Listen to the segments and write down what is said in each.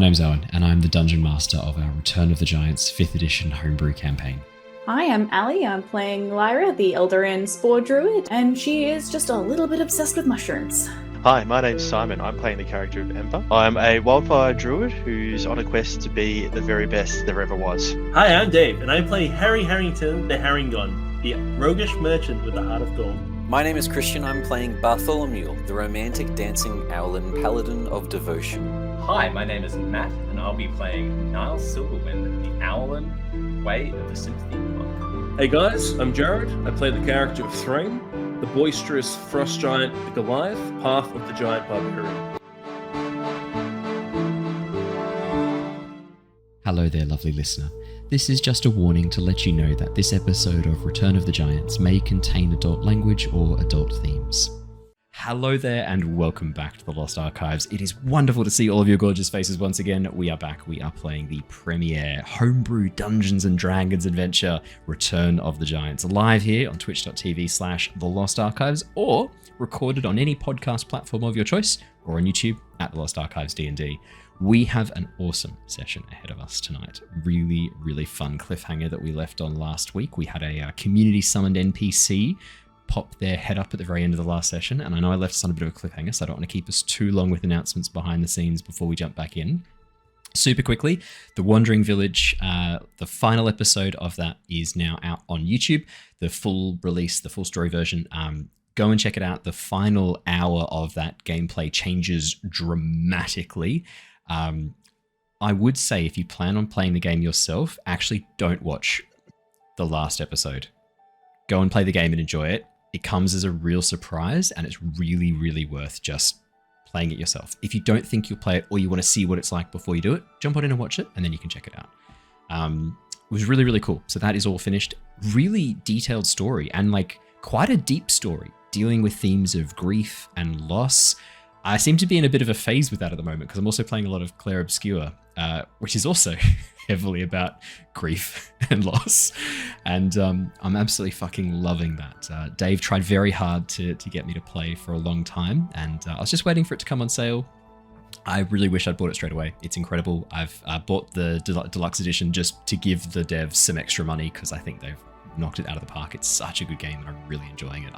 name's Owen, and I'm the Dungeon Master of our Return of the Giants 5th edition homebrew campaign. Hi, I'm Ali. I'm playing Lyra, the Eladrin Spore Druid, and she is just a little bit obsessed with mushrooms. Hi, my name's Simon. I'm playing the character of Ember. I'm a wildfire druid who's on a quest to be the very best there ever was. Hi, I'm Dave, and I play Harry Harrington, the Herringon, the roguish merchant with the heart of gold. My name is Christian. I'm playing Bartholomew, the romantic dancing Owlin, Paladin of devotion. Hi, my name is Matt, and I'll be playing Niles Silverwind, the Owlin, Way of the Sympathy Monk. Hey guys, I'm Jared. I play the character of Thrain, the boisterous frost giant, the Goliath, path of the giant barbarian. Hello there, lovely listener. This is just a warning to let you know that this episode of Return of the Giants may contain adult language or adult themes. Hello there and welcome back to the Lost Archives. It is wonderful to see all of your gorgeous faces once again. We are back. We are playing the premiere homebrew Dungeons and Dragons adventure, Return of the Giants, live here on twitch.tv/The Lost Archives, or recorded on any podcast platform of your choice, or on YouTube at The Lost Archives D&D. We have an awesome session ahead of us tonight. Really, really fun cliffhanger that we left on last week. We had a community summoned NPC pop their head up at the very end of the last session, and I know I left us on a bit of a cliffhanger, so I don't want to keep us too long with announcements behind the scenes before we jump back in. Super quickly, The Wandering Village, the final episode of that is now out on YouTube. The full release, the full story version, go and check it out. The final hour of that gameplay changes dramatically. I would say if you plan on playing the game yourself, actually don't watch the last episode. Go and play the game and enjoy it. It comes as a real surprise, and it's really, really worth just playing it yourself. If you don't think you'll play it or you want to see what it's like before you do it, jump on in and watch it, and then you can check it out. It was really, really cool. So that is all finished. Really detailed story, and like quite a deep story, dealing with themes of grief and loss. I seem to be in a bit of a phase with that at the moment because I'm also playing a lot of Claire Obscure, which is also heavily about grief and loss. And I'm absolutely fucking loving that. Dave tried very hard to get me to play for a long time, and I was just waiting for it to come on sale. I really wish I'd bought it straight away. It's incredible. I've bought the deluxe edition just to give the devs some extra money because I think they've knocked it out of the park. It's such a good game and I'm really enjoying it.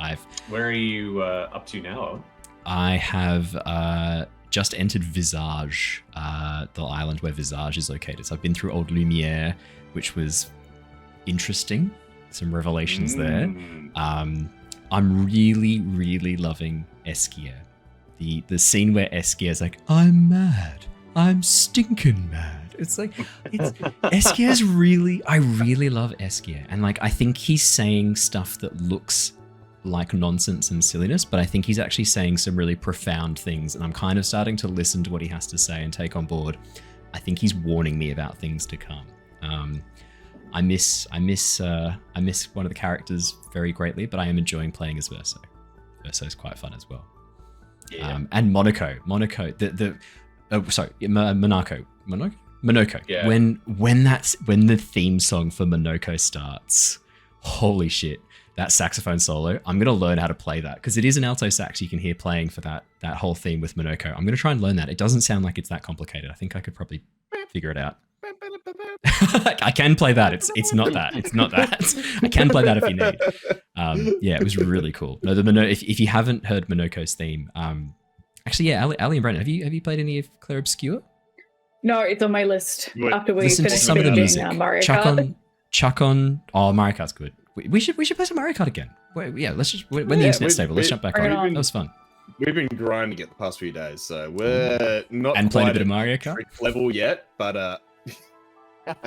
Where are you up to now, Owen? I have just entered Visage, the island where Visage is located. So I've been through Old Lumiere, which was interesting. Some revelations there. I'm really, really loving Eskia. The scene where Eskia is like, I'm mad. I'm stinking mad. It's like, Eskia's really, I really love Eskia. And like, I think he's saying stuff that looks like nonsense and silliness, but I think he's actually saying some really profound things, and I'm kind of starting to listen to what he has to say and take on board. I think he's warning me about things to come. I miss one of the characters very greatly, but I am enjoying playing as Verso. Verso is quite fun as well. Yeah. And Monoko, Monoko. Yeah. When the theme song for Monoko starts, holy shit. That saxophone solo, I'm going to learn how to play that because it is an alto sax you can hear playing for that whole theme with Monoko. I'm going to try and learn that. It doesn't sound like it's that complicated. I think I could probably figure it out. I can play that. It's not that. It's not that. I can play that if you need. Yeah, it was really cool. No, if you haven't heard Monoko's theme, actually, yeah, Ali and Brandon, have you played any of Claire Obscure? No, it's on my list after we Listen to finish some of the music. Mario Kart. Chuck on. Oh, Mario Kart's good. We should play some Mario Kart again. Yeah, let's just when the internet's stable, let's jump back on. That was fun. We've been grinding it the past few days, so we're not and playing a bit of at Mario Kart level yet, but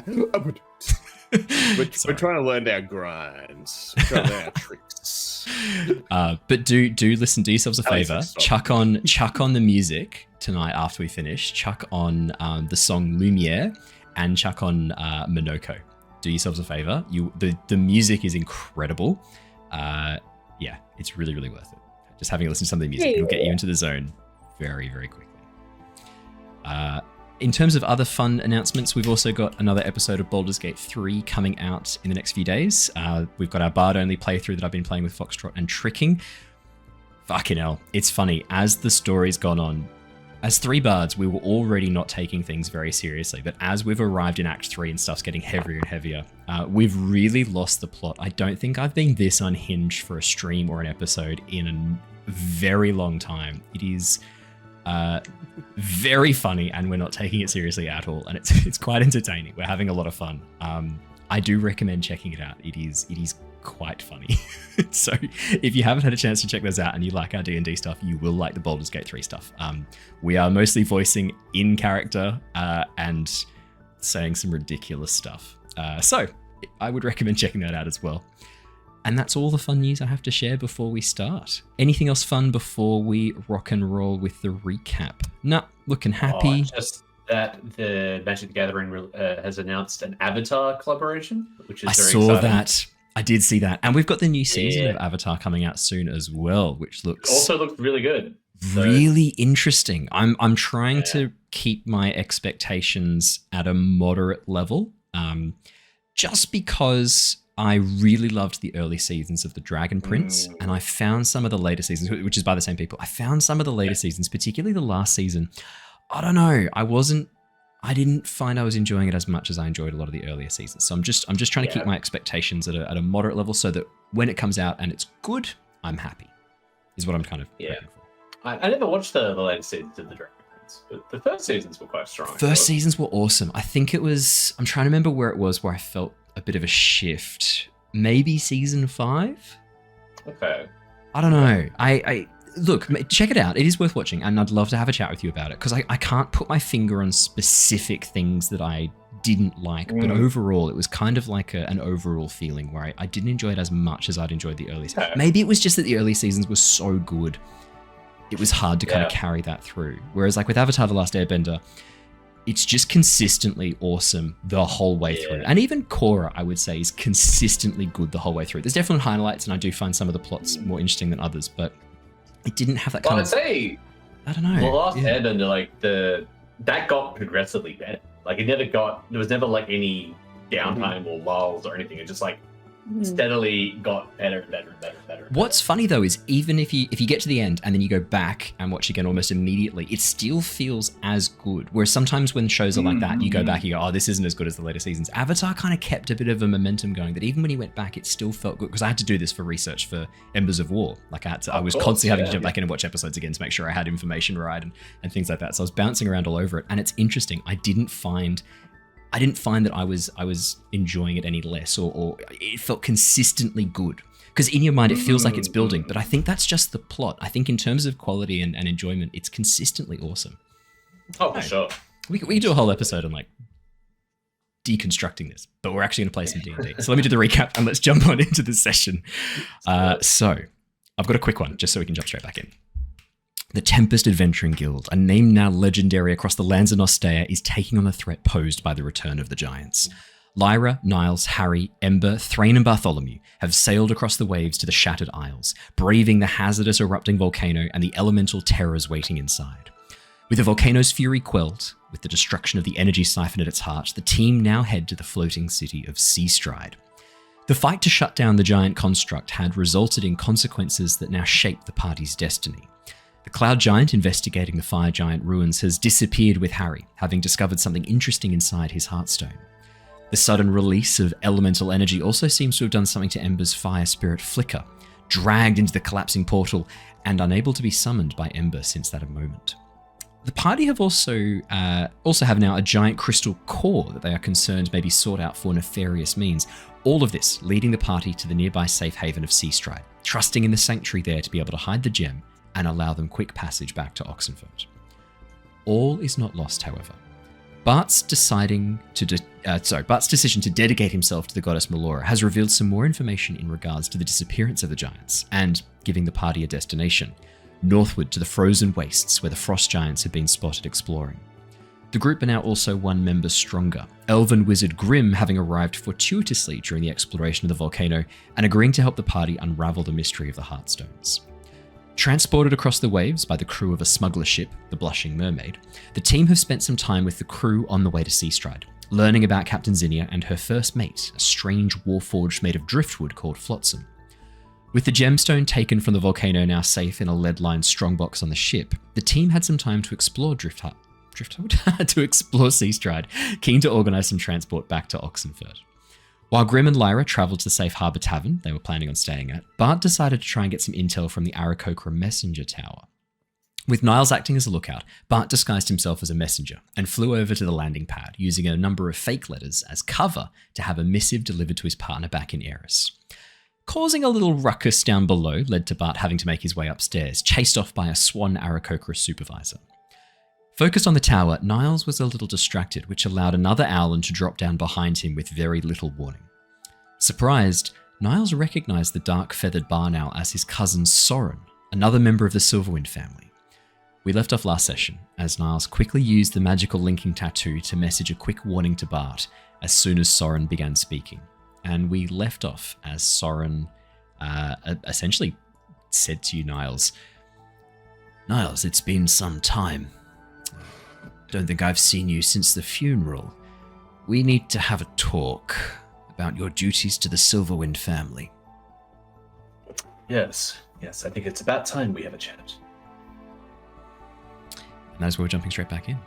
we're trying to learn our grinds. We're trying to learn our tricks. But do listen. Do yourselves a favor. Chuck on the music tonight after we finish. Chuck on the song Lumiere and chuck on Monoko. Do yourselves a favor. The music is incredible. Yeah, it's really, really worth it. Just having a listen to some of the music, it'll get you into the zone very, very quickly. In terms of other fun announcements, we've also got another episode of Baldur's Gate 3 coming out in the next few days. We've got our Bard-only playthrough that I've been playing with Foxtrot and Tricking. Fucking hell, it's funny. As the story's gone on, as 3 bards, we were already not taking things very seriously, but as we've arrived in Act 3 and stuff's getting heavier and heavier, we've really lost the plot. I don't think I've been this unhinged for a stream or an episode in a very long time. It is very funny, and we're not taking it seriously at all, and it's quite entertaining. We're having a lot of fun. I do recommend checking it out. It is quite funny. So if you haven't had a chance to check those out and you like our D&D stuff, you will like the Baldur's Gate 3 stuff. We are mostly voicing in character and saying some ridiculous stuff. So I would recommend checking that out as well. And that's all the fun news I have to share before we start. Anything else fun before we rock and roll with the recap? Nah, looking happy. Just that the Magic the Gathering has announced an Avatar collaboration, which is very exciting. That. I did see that. And we've got the new season of Avatar coming out soon as well, which looks really good. Really interesting. I'm trying to keep my expectations at a moderate level, just because I really loved the early seasons of The Dragon Prince, and I found some of the later seasons, which is by the same people, I found some of the later seasons, particularly the last season, I don't know, I didn't find I was enjoying it as much as I enjoyed a lot of the earlier seasons. So I'm just trying to keep my expectations at a moderate level so that when it comes out and it's good, I'm happy, is what I'm kind of looking for. I never watched the later seasons of The Dragon Prince, but the first seasons were quite strong. First seasons were awesome. I think it was, I'm trying to remember where it was where I felt a bit of a shift. Maybe season 5? Okay. I don't know. I look, check it out. It is worth watching, and I'd love to have a chat with you about it, because I can't put my finger on specific things that I didn't like, but overall, it was kind of like an overall feeling where I didn't enjoy it as much as I'd enjoyed the early seasons. Maybe it was just that the early seasons were so good, it was hard to kind of carry that through. Whereas like with Avatar: The Last Airbender, it's just consistently awesome the whole way through. And even Korra, I would say, is consistently good the whole way through. There's definitely highlights, and I do find some of the plots more interesting than others, but it didn't have that kind of... I don't know. The Last Airbender, like, that got progressively better. Like, there was never, like, any downtime or lulls or anything. It just, like, steadily got better and better and better and better. What's funny though is even if you get to the end and then you go back and watch again almost immediately, it still feels as good. Whereas sometimes when shows are like that, you go back, you go, oh, this isn't as good as the later seasons. Avatar kind of kept a bit of a momentum going that even when he went back, it still felt good, because I had to do this for research for Embers of War. Like I was constantly having to jump back in and watch episodes again to make sure I had information right and things like that. So I was bouncing around all over it, and it's interesting. I didn't find that I was enjoying it any less, or it felt consistently good. Because in your mind, it feels like it's building, but I think that's just the plot. I think in terms of quality and enjoyment, it's consistently awesome. Oh, for sure. We could do a whole episode on like deconstructing this, but we're actually going to play some D&D. So let me do the recap and let's jump on into the session. So I've got a quick one just so we can jump straight back in. The Tempest Adventuring Guild, a name now legendary across the lands of Nostea, is taking on the threat posed by the return of the giants. Lyra, Niles, Harry, Ember, Thrain and Bartholomew have sailed across the waves to the Shattered Isles, braving the hazardous erupting volcano and the elemental terrors waiting inside. With the volcano's fury quelled, with the destruction of the energy siphon at its heart, the team now head to the floating city of Seastride. The fight to shut down the giant construct had resulted in consequences that now shape the party's destiny. The Cloud Giant investigating the Fire Giant ruins has disappeared with Harry, having discovered something interesting inside his Heartstone. The sudden release of elemental energy also seems to have done something to Ember's fire spirit Flicker, dragged into the collapsing portal and unable to be summoned by Ember since that moment. The party have also have now a giant crystal core that they are concerned may be sought out for nefarious means. All of this leading the party to the nearby safe haven of Seastride, trusting in the sanctuary there to be able to hide the gem and allow them quick passage back to Oxenfurt. All is not lost, however. Bart's decision to dedicate himself to the goddess Melora has revealed some more information in regards to the disappearance of the giants and giving the party a destination, northward to the frozen wastes where the frost giants had been spotted exploring. The group are now also one member stronger, elven wizard Grim having arrived fortuitously during the exploration of the volcano and agreeing to help the party unravel the mystery of the Heartstones. Transported across the waves by the crew of a smuggler ship, the Blushing Mermaid, the team have spent some time with the crew on the way to Seastride, learning about Captain Zinnia and her first mate, a strange warforged made of driftwood called Flotsam. With the gemstone taken from the volcano now safe in a lead-lined strongbox on the ship, the team had some time to explore Driftwood, to explore Seastride, keen to organise some transport back to Oxenford. While Grim and Lyra travelled to the Safe Harbour Tavern they were planning on staying at, Bart decided to try and get some intel from the Aarakocra messenger tower. With Niles acting as a lookout, Bart disguised himself as a messenger and flew over to the landing pad, using a number of fake letters as cover to have a missive delivered to his partner back in Eris. Causing a little ruckus down below led to Bart having to make his way upstairs, chased off by a swan Aarakocra supervisor. Focused on the tower, Niles was a little distracted, which allowed another Owlin to drop down behind him with very little warning. Surprised, Niles recognized the dark feathered barn owl as his cousin Soren, another member of the Silverwind family. We left off last session, as Niles quickly used the magical linking tattoo to message a quick warning to Bart as soon as Soren began speaking. And we left off as Soren essentially said to you, Niles, it's been some time. Don't think I've seen you since the funeral. We need to have a talk about your duties to the Silverwind family. Yes, I think it's about time we have a chat. And that's where we're jumping straight back in.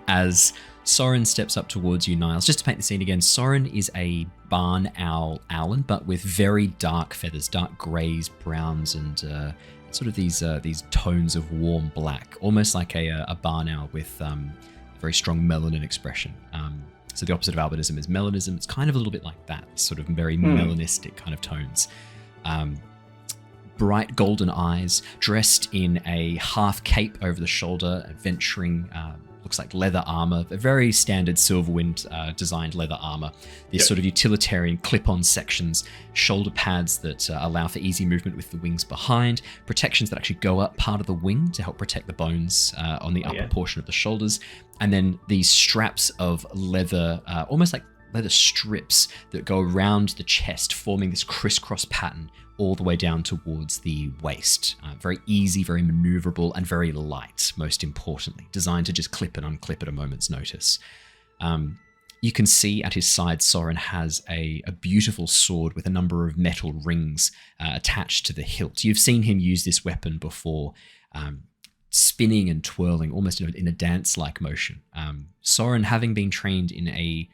As Soren steps up towards you, Niles. Just to paint the scene again, Soren is a barn owl Owlin, but with very dark feathers, dark greys, browns, and sort of these tones of warm black, almost like a barn owl with a very strong melanin expression. So the opposite of albinism is melanism. It's kind of a little bit like that, sort of very melanistic kind of tones. Bright golden eyes, dressed in a half cape over the shoulder, adventuring, looks like leather armor, a very standard Silverwind designed leather armor. These sort of utilitarian clip-on sections, shoulder pads that allow for easy movement with the wings behind, protections that actually go up part of the wing to help protect the bones on the upper portion of the shoulders, and then these straps of leather, almost like leather strips that go around the chest, forming this crisscross pattern all the way down towards the waist. Very easy, very maneuverable, and very light, most importantly, designed to just clip and unclip at a moment's notice. You can see at his side, Soren has a beautiful sword with a number of metal rings attached to the hilt. You've seen him use this weapon before, spinning and twirling almost in a dance-like motion. Soren, having been trained in a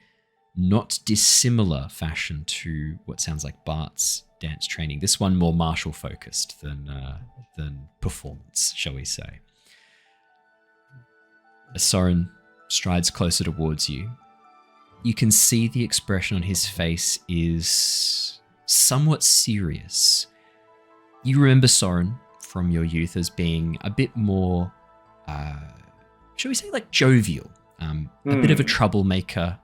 not dissimilar fashion to what sounds like Bart's dance training, this one more martial focused than performance, shall we say. As Soren strides closer towards you, you can see the expression on his face is somewhat serious. You remember Soren from your youth as being a bit more, shall we say, like jovial, a bit of a troublemaker,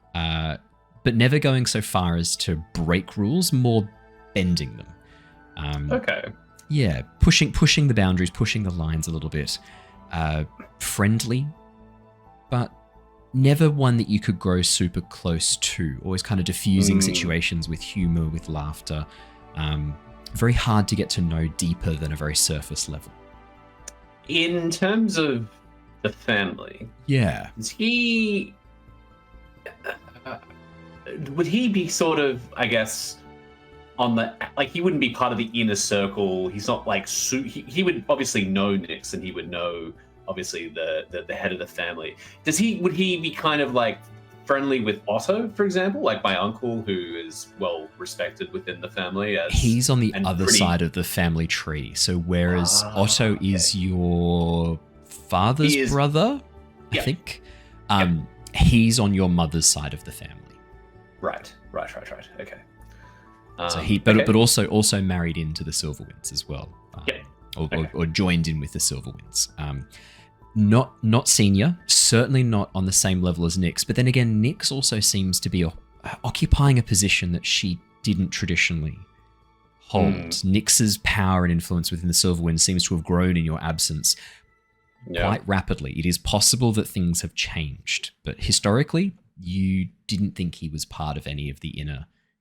but never going so far as to break rules, more bending them. Okay. Yeah, pushing the boundaries, pushing the lines a little bit. Friendly, but never one that you could grow super close to. Always kind of diffusing situations with humor, with laughter. Very hard to get to know deeper than a very surface level. In terms of the family, is he... would he be sort of, I guess, on the, like, he wouldn't be part of the inner circle. He's not like, he would obviously know Nyx, and he would know obviously the head of the family. Would he be kind of like friendly with Otto, for example, like my uncle, who is well respected within the family? He's on the other side of the family tree. So whereas Otto is your father's brother, I think, he's on your mother's side of the family. Right. Okay. So he, but also married into the Silverwinds as well, or joined in with the Silverwinds. Not senior, certainly not on the same level as Nyx. But then again, Nyx also seems to be occupying a position that she didn't traditionally hold. Nyx's power and influence within the Silverwinds seems to have grown in your absence quite rapidly. It is possible that things have changed, but historically, you didn't think he was part of any of the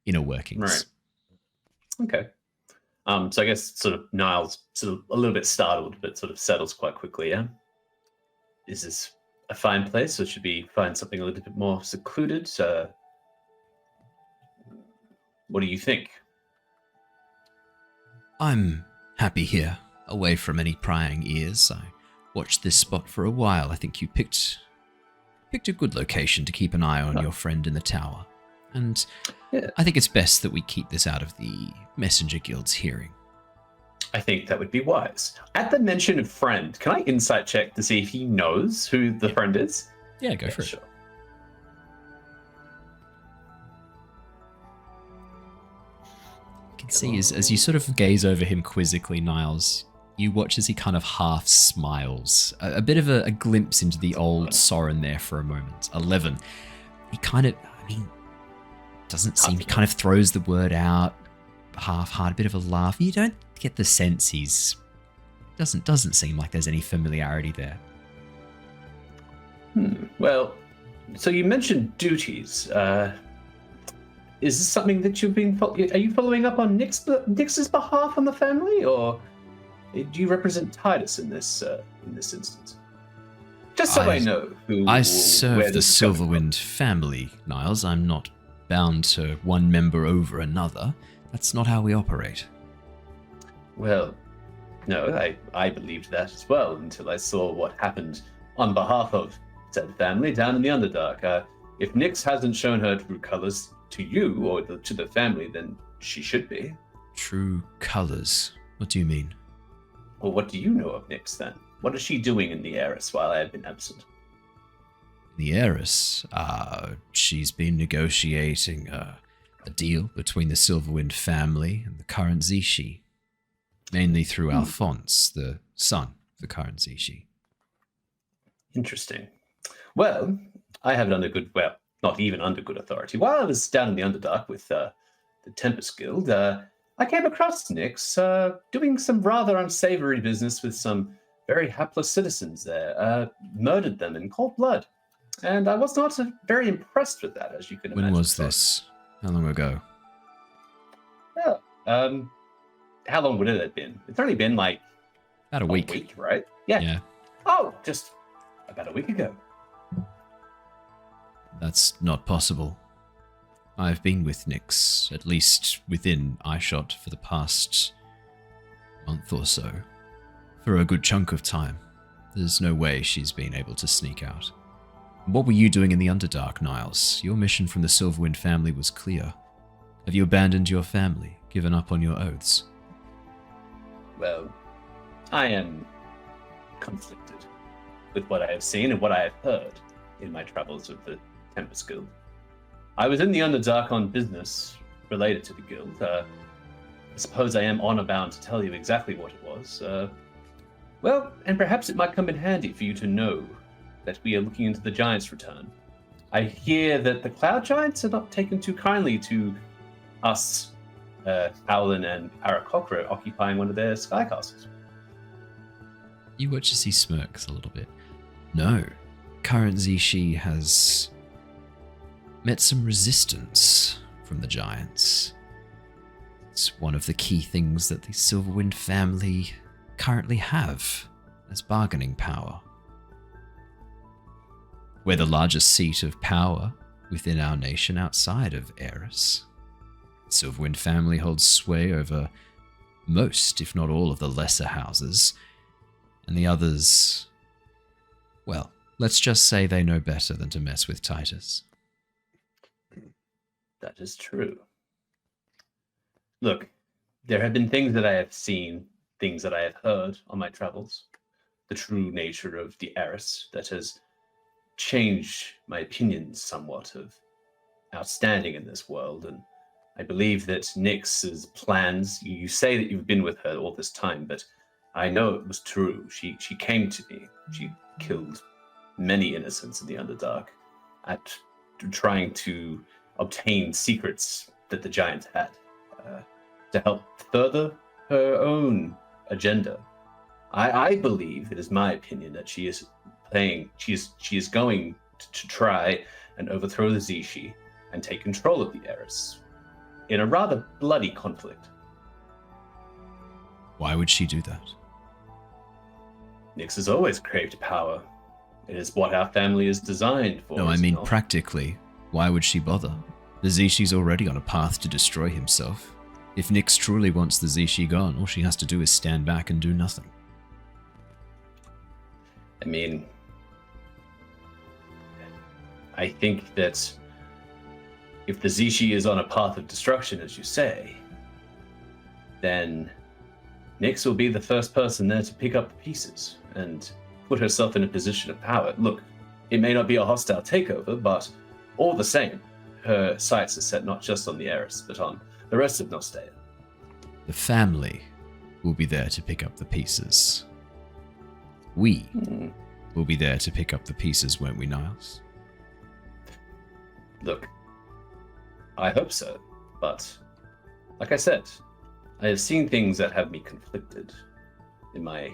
inner workings. Right. Okay. So I guess sort of Niles sort of a little bit startled, but sort of settles quite quickly. Yeah. Is this a fine place, or should we find something a little bit more secluded? What do you think? I'm happy here, away from any prying ears. I watched this spot for a while. I think you picked a good location to keep an eye on your friend in the tower. And Yeah. I think it's best that we keep this out of the Messenger Guild's hearing. I think that would be wise. At the mention of friend, can I insight check to see if he knows who the friend is? Yeah, go for it. Sure. You can see as you sort of gaze over him quizzically, Niles, you watch as he kind of half smiles. A bit of a glimpse into the old Soren there for a moment. 11. He kind of, doesn't seem, he kind of throws the word out, half-hearted, a bit of a laugh. You don't get the sense he's, doesn't seem like there's any familiarity there. Well, so you mentioned duties. Is this something that you've been? Are you following up on Nix's behalf on the family, or do you represent Titus in this instance? Just so I know who. I where serve the this is coming from. Silverwind family, Niles. I'm not bound to one member over another. That's not how we operate. Well, no, I believed that as well until I saw what happened on behalf of said family down in the Underdark. If Nix hasn't shown her true colors to you or to the family, then she should be. True colors? What do you mean? Well, what do you know of Nix then? What is she doing in the Heiress while I have been absent? The heiress, she's been negotiating a deal between the Silverwind family and the current Zishi, mainly through Alphonse, the son of the current Zishi. Interesting. Well, I have it under good, well, not even under good authority. While I was down in the Underdark with the Tempest Guild, I came across Nix doing some rather unsavory business with some very hapless citizens there, murdered them in cold blood. And I was not very impressed with that, as you can imagine. When was this? How long ago? Well, how long would it have been? It's only been like About a week. right? Yeah. Yeah, Oh, just about a week ago. that's not possible. I've been with Nyx, at least within eyeshot, for the past month or so. For a good chunk of time. There's no way she's been able to sneak out. What were you doing in the Underdark, Niles? Your mission from the Silverwind family was clear. Have you abandoned your family, given up on your oaths? Well, I am conflicted with what I have seen and what I have heard in my travels with the Tempest Guild. I was in the Underdark on business related to the guild. I suppose I am honor bound to tell you exactly what it was. Well, and perhaps it might come in handy for you to know that we are looking into the Giants' return. I hear that the Cloud Giants are not taken too kindly to us, Owlin and Arakocra, occupying one of their sky castles. You watch as he smirks a little bit. No. Current Zishi has met some resistance from the Giants. It's one of the key things that the Silverwind family currently have as bargaining power. We're the largest seat of power within our nation outside of Eris. The Silverwind family holds sway over most, if not all, of the lesser houses, and the others, well, let's just say they know better than to mess with Titus. That is true. Look, there have been things that I have seen, things that I have heard on my travels. The true nature of the Eris that has changed my opinions somewhat of outstanding in this world. And I believe that Nyx's plans, you say that you've been with her all this time, but I know it was true. She came to me. She killed many innocents in the Underdark at trying to obtain secrets that the Giants had to help further her own agenda. I believe, it is my opinion, that she is going to try and overthrow the Zishi and take control of the Eris in a rather bloody conflict. Why would she do that? Nyx has always craved power. It is what our family is designed for. No, I is it mean not? practically. Why would she bother? The Zishi's already on a path to destroy himself. If Nyx truly wants the Zishi gone, all she has to do is stand back and do nothing. I mean, I think that if the Zishi is on a path of destruction, as you say, then Nyx will be the first person there to pick up the pieces and put herself in a position of power. Look, it may not be a hostile takeover, but all the same, her sights are set not just on the heiress, but on the rest of Nostea. The family will be there to pick up the pieces. We will be there to pick up the pieces, won't we, Niles? Look, I hope so, but like I said, I have seen things that have me conflicted in my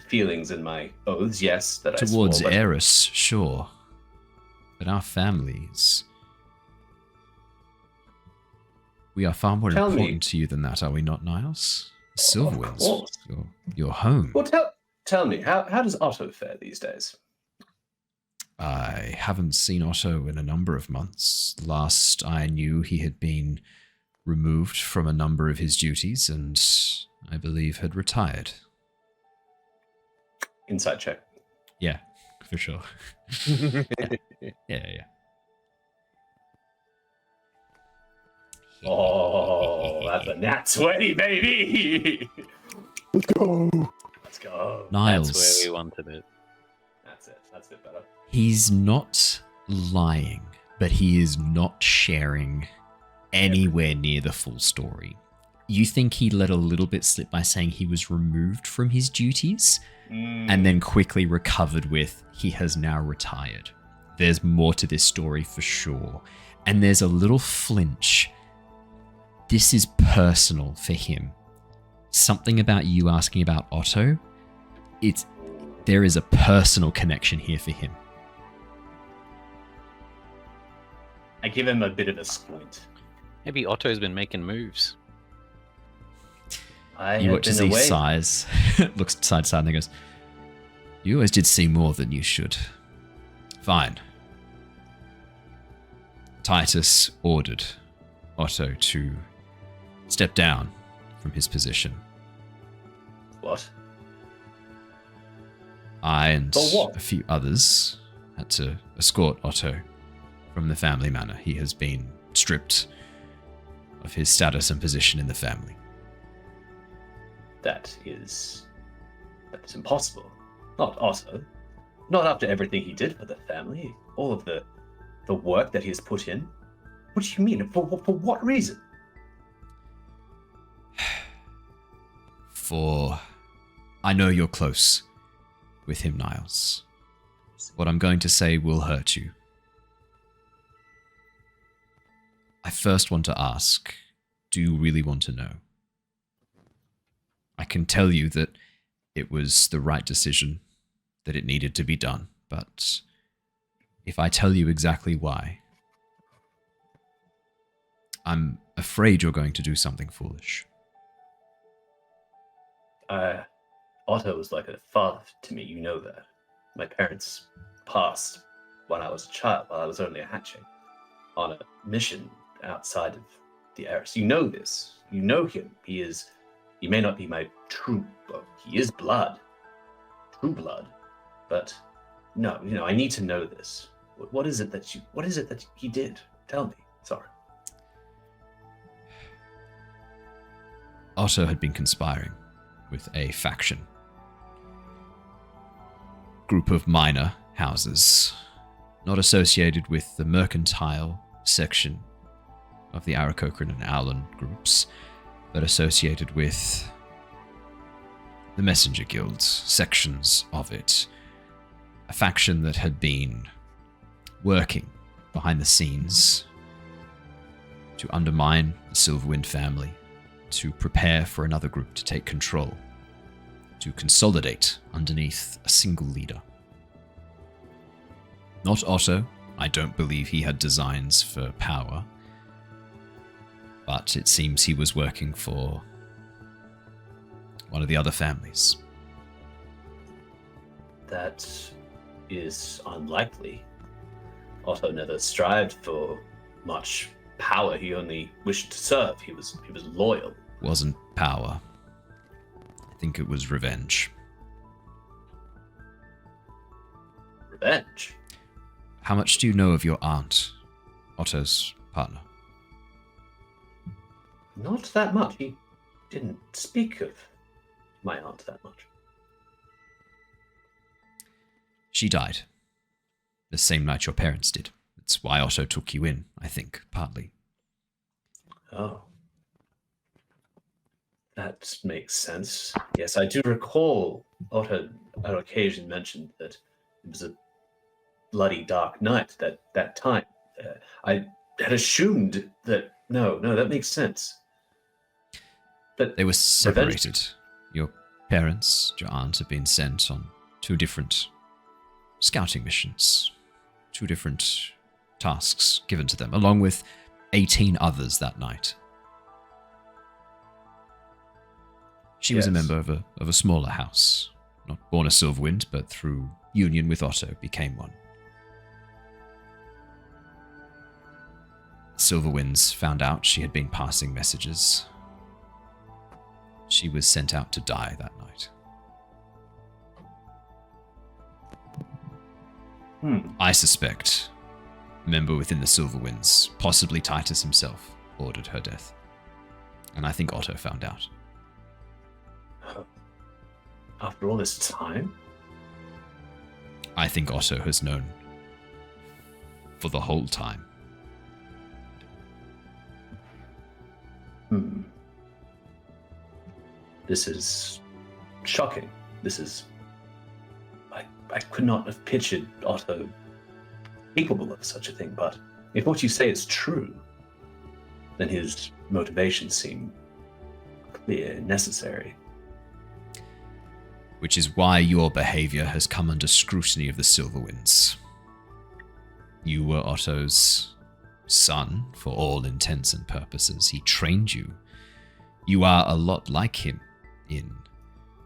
feelings and my oaths, yes, that Towards I swore, but Eris, sure. But our families... We are far more Tell me. important to you than that, are we not, Niles? Silverwinds, course. your home. Well, tell me, how does Otto fare these days? I haven't seen Otto in a number of months. Last I knew, he had been removed from a number of his duties and I believe had retired. Inside check. Yeah, for sure. Yeah. Oh, that's a nat 20, baby! Let's go. Let's go. Niles. That's where we wanted it. That's it. That's a bit better. He's not lying, but he is not sharing anywhere near the full story. You think he let a little bit slip by saying he was removed from his duties and then quickly recovered with, he has now retired. There's more to this story for sure. And there's a little flinch. This is personal for him. Something about you asking about Otto, there is a personal connection here for him. I give him a bit of a squint. Maybe Otto's been making moves. You watch as he sighs, looks side to side and then goes, you always did see more than you should. Fine. Titus ordered Otto to step down from his position. What? I and For what? a few others had to escort Otto from the family manor. He has been stripped of his status and position in the family. That is impossible. Not Otto. Not after everything he did for the family. All of the work that he has put in. What do you mean? For what reason? I know you're close with him, Niles. What I'm going to say will hurt you. I first want to ask, do you really want to know? I can tell you that it was the right decision, that it needed to be done, but if I tell you exactly why, I'm afraid you're going to do something foolish. Otto was like a father to me, you know that. My parents passed when I was a child, while I was only a hatchling, on a mission outside of the Eris. You know this. You know him. He may not be my true, well, he is blood. True blood. But no, I need to know this. What is it that he did? Tell me. Sorry. Otto had been conspiring with a faction. Group of minor houses, not associated with the mercantile section of the Aarakocra and Owlin groups, but associated with the messenger guilds, sections of it. A faction that had been working behind the scenes to undermine the Silverwind family, to prepare for another group to take control, to consolidate underneath a single leader. Not Otto. I don't believe he had designs for power, but it seems he was working for one of the other families. That is unlikely. Otto never strived for much power. He only wished to serve. He was loyal. Wasn't power. I think it was revenge. Revenge? How much do you know of your aunt, Otto's partner? Not that much. He didn't speak of my aunt that much. She died. The same night your parents did. That's why Otto took you in, I think, partly. Oh. That makes sense. Yes, I do recall Otto on occasion mentioned that it was a bloody dark night that time. I had assumed that... No, that makes sense. But they were separated. Your parents, your aunt, have been sent on 2 different scouting missions. 2 different tasks given to them, along with 18 others that night. She was a member of a smaller house, not born a Silverwind, but through union with Otto became one. Silverwinds found out she had been passing messages. She was sent out to die that night. I suspect a member within the Silverwinds, possibly Titus himself, ordered her death. And I think Otto found out. After all this time? I think Otto has known for the whole time. This is shocking. This is... I could not have pictured Otto capable of such a thing, but if what you say is true, then his motivations seem clear and necessary. Which is why your behavior has come under scrutiny of the Silverwinds. You were Otto's son, for all intents and purposes. He trained you. You are a lot like him in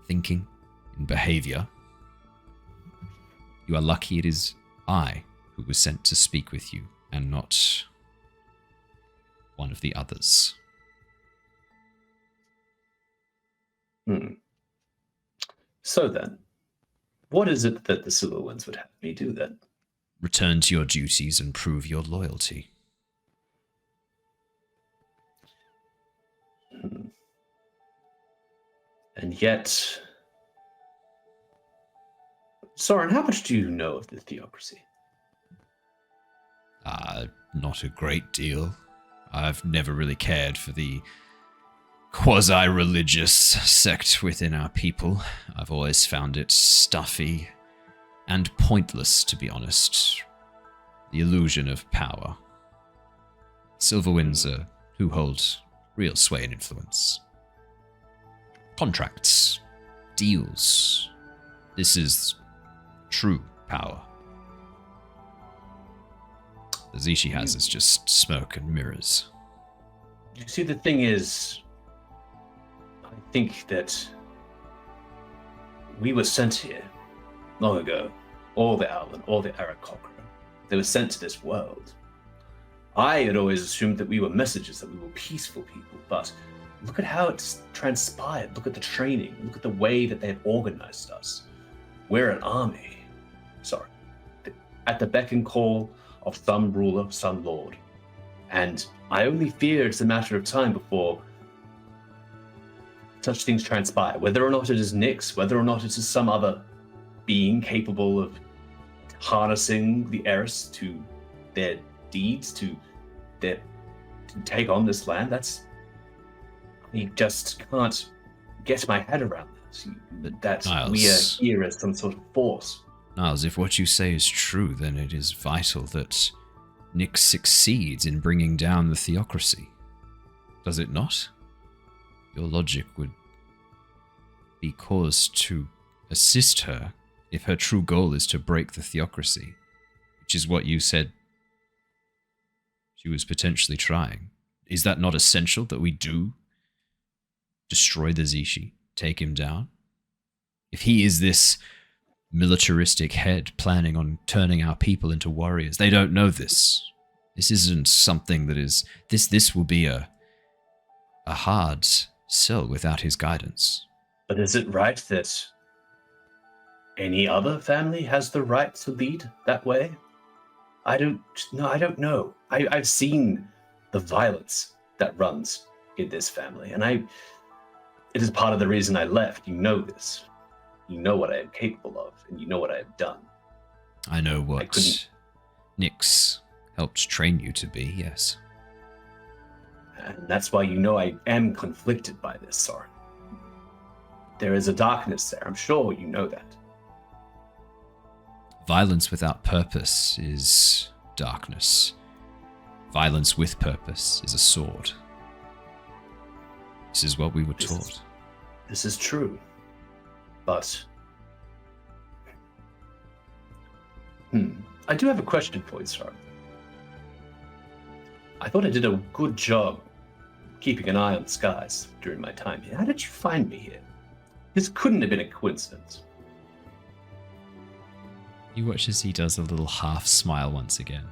thinking, in behavior. You are lucky it is I who was sent to speak with you, and not one of the others. So then, what is it that the Silverwinds would have me do then? Return to your duties and prove your loyalty. And yet... Soren, how much do you know of the theocracy? Not a great deal. I've never really cared for the quasi-religious sect within our people. I've always found it stuffy and pointless, to be honest. The illusion of power. Silverwinds are who hold real sway and influence. Contracts. Deals. This is true power. The Zishi has is just smoke and mirrors. You see, the thing is, I think that we were sent here long ago. All the Owlin, all the Aarakocra. They were sent to this world. I had always assumed that we were messengers, that we were peaceful people, but look at how it's transpired. Look at the training. Look at the way that they've organized us. We're an army. Sorry. At the beck and call of some ruler, some lord. And I only fear it's a matter of time before such things transpire. Whether or not it is Nyx, whether or not it is some other being capable of harnessing the Eris to their deeds, to take on this land, I just can't get my head around that Niles, we are here as some sort of force. Niles, if what you say is true, then it is vital that Nyx succeeds in bringing down the theocracy. Does it not? Your logic would be cause to assist her if her true goal is to break the theocracy, which is what you said she was potentially trying. Is that not essential that we do destroy the Zishi, take him down? If he is this militaristic head planning on turning our people into warriors, they don't know this. This isn't something that is... This will be a hard sell without his guidance. But is it right that any other family has the right to lead that way? I don't know. I've seen the violence that runs in this family, and it is part of the reason I left. You know this. You know what I am capable of, and you know what I have done. I know what Nyx helped train you to be, yes. And that's why you know I am conflicted by this, Soren. There is a darkness there. I'm sure you know that. Violence without purpose is darkness. Violence with purpose is a sword. This is what we were taught. This is true. But... I do have a question for you, Soren. I thought I did a good job keeping an eye on the skies during my time here. How did you find me here? This couldn't have been a coincidence. You watch as he does a little half smile once again.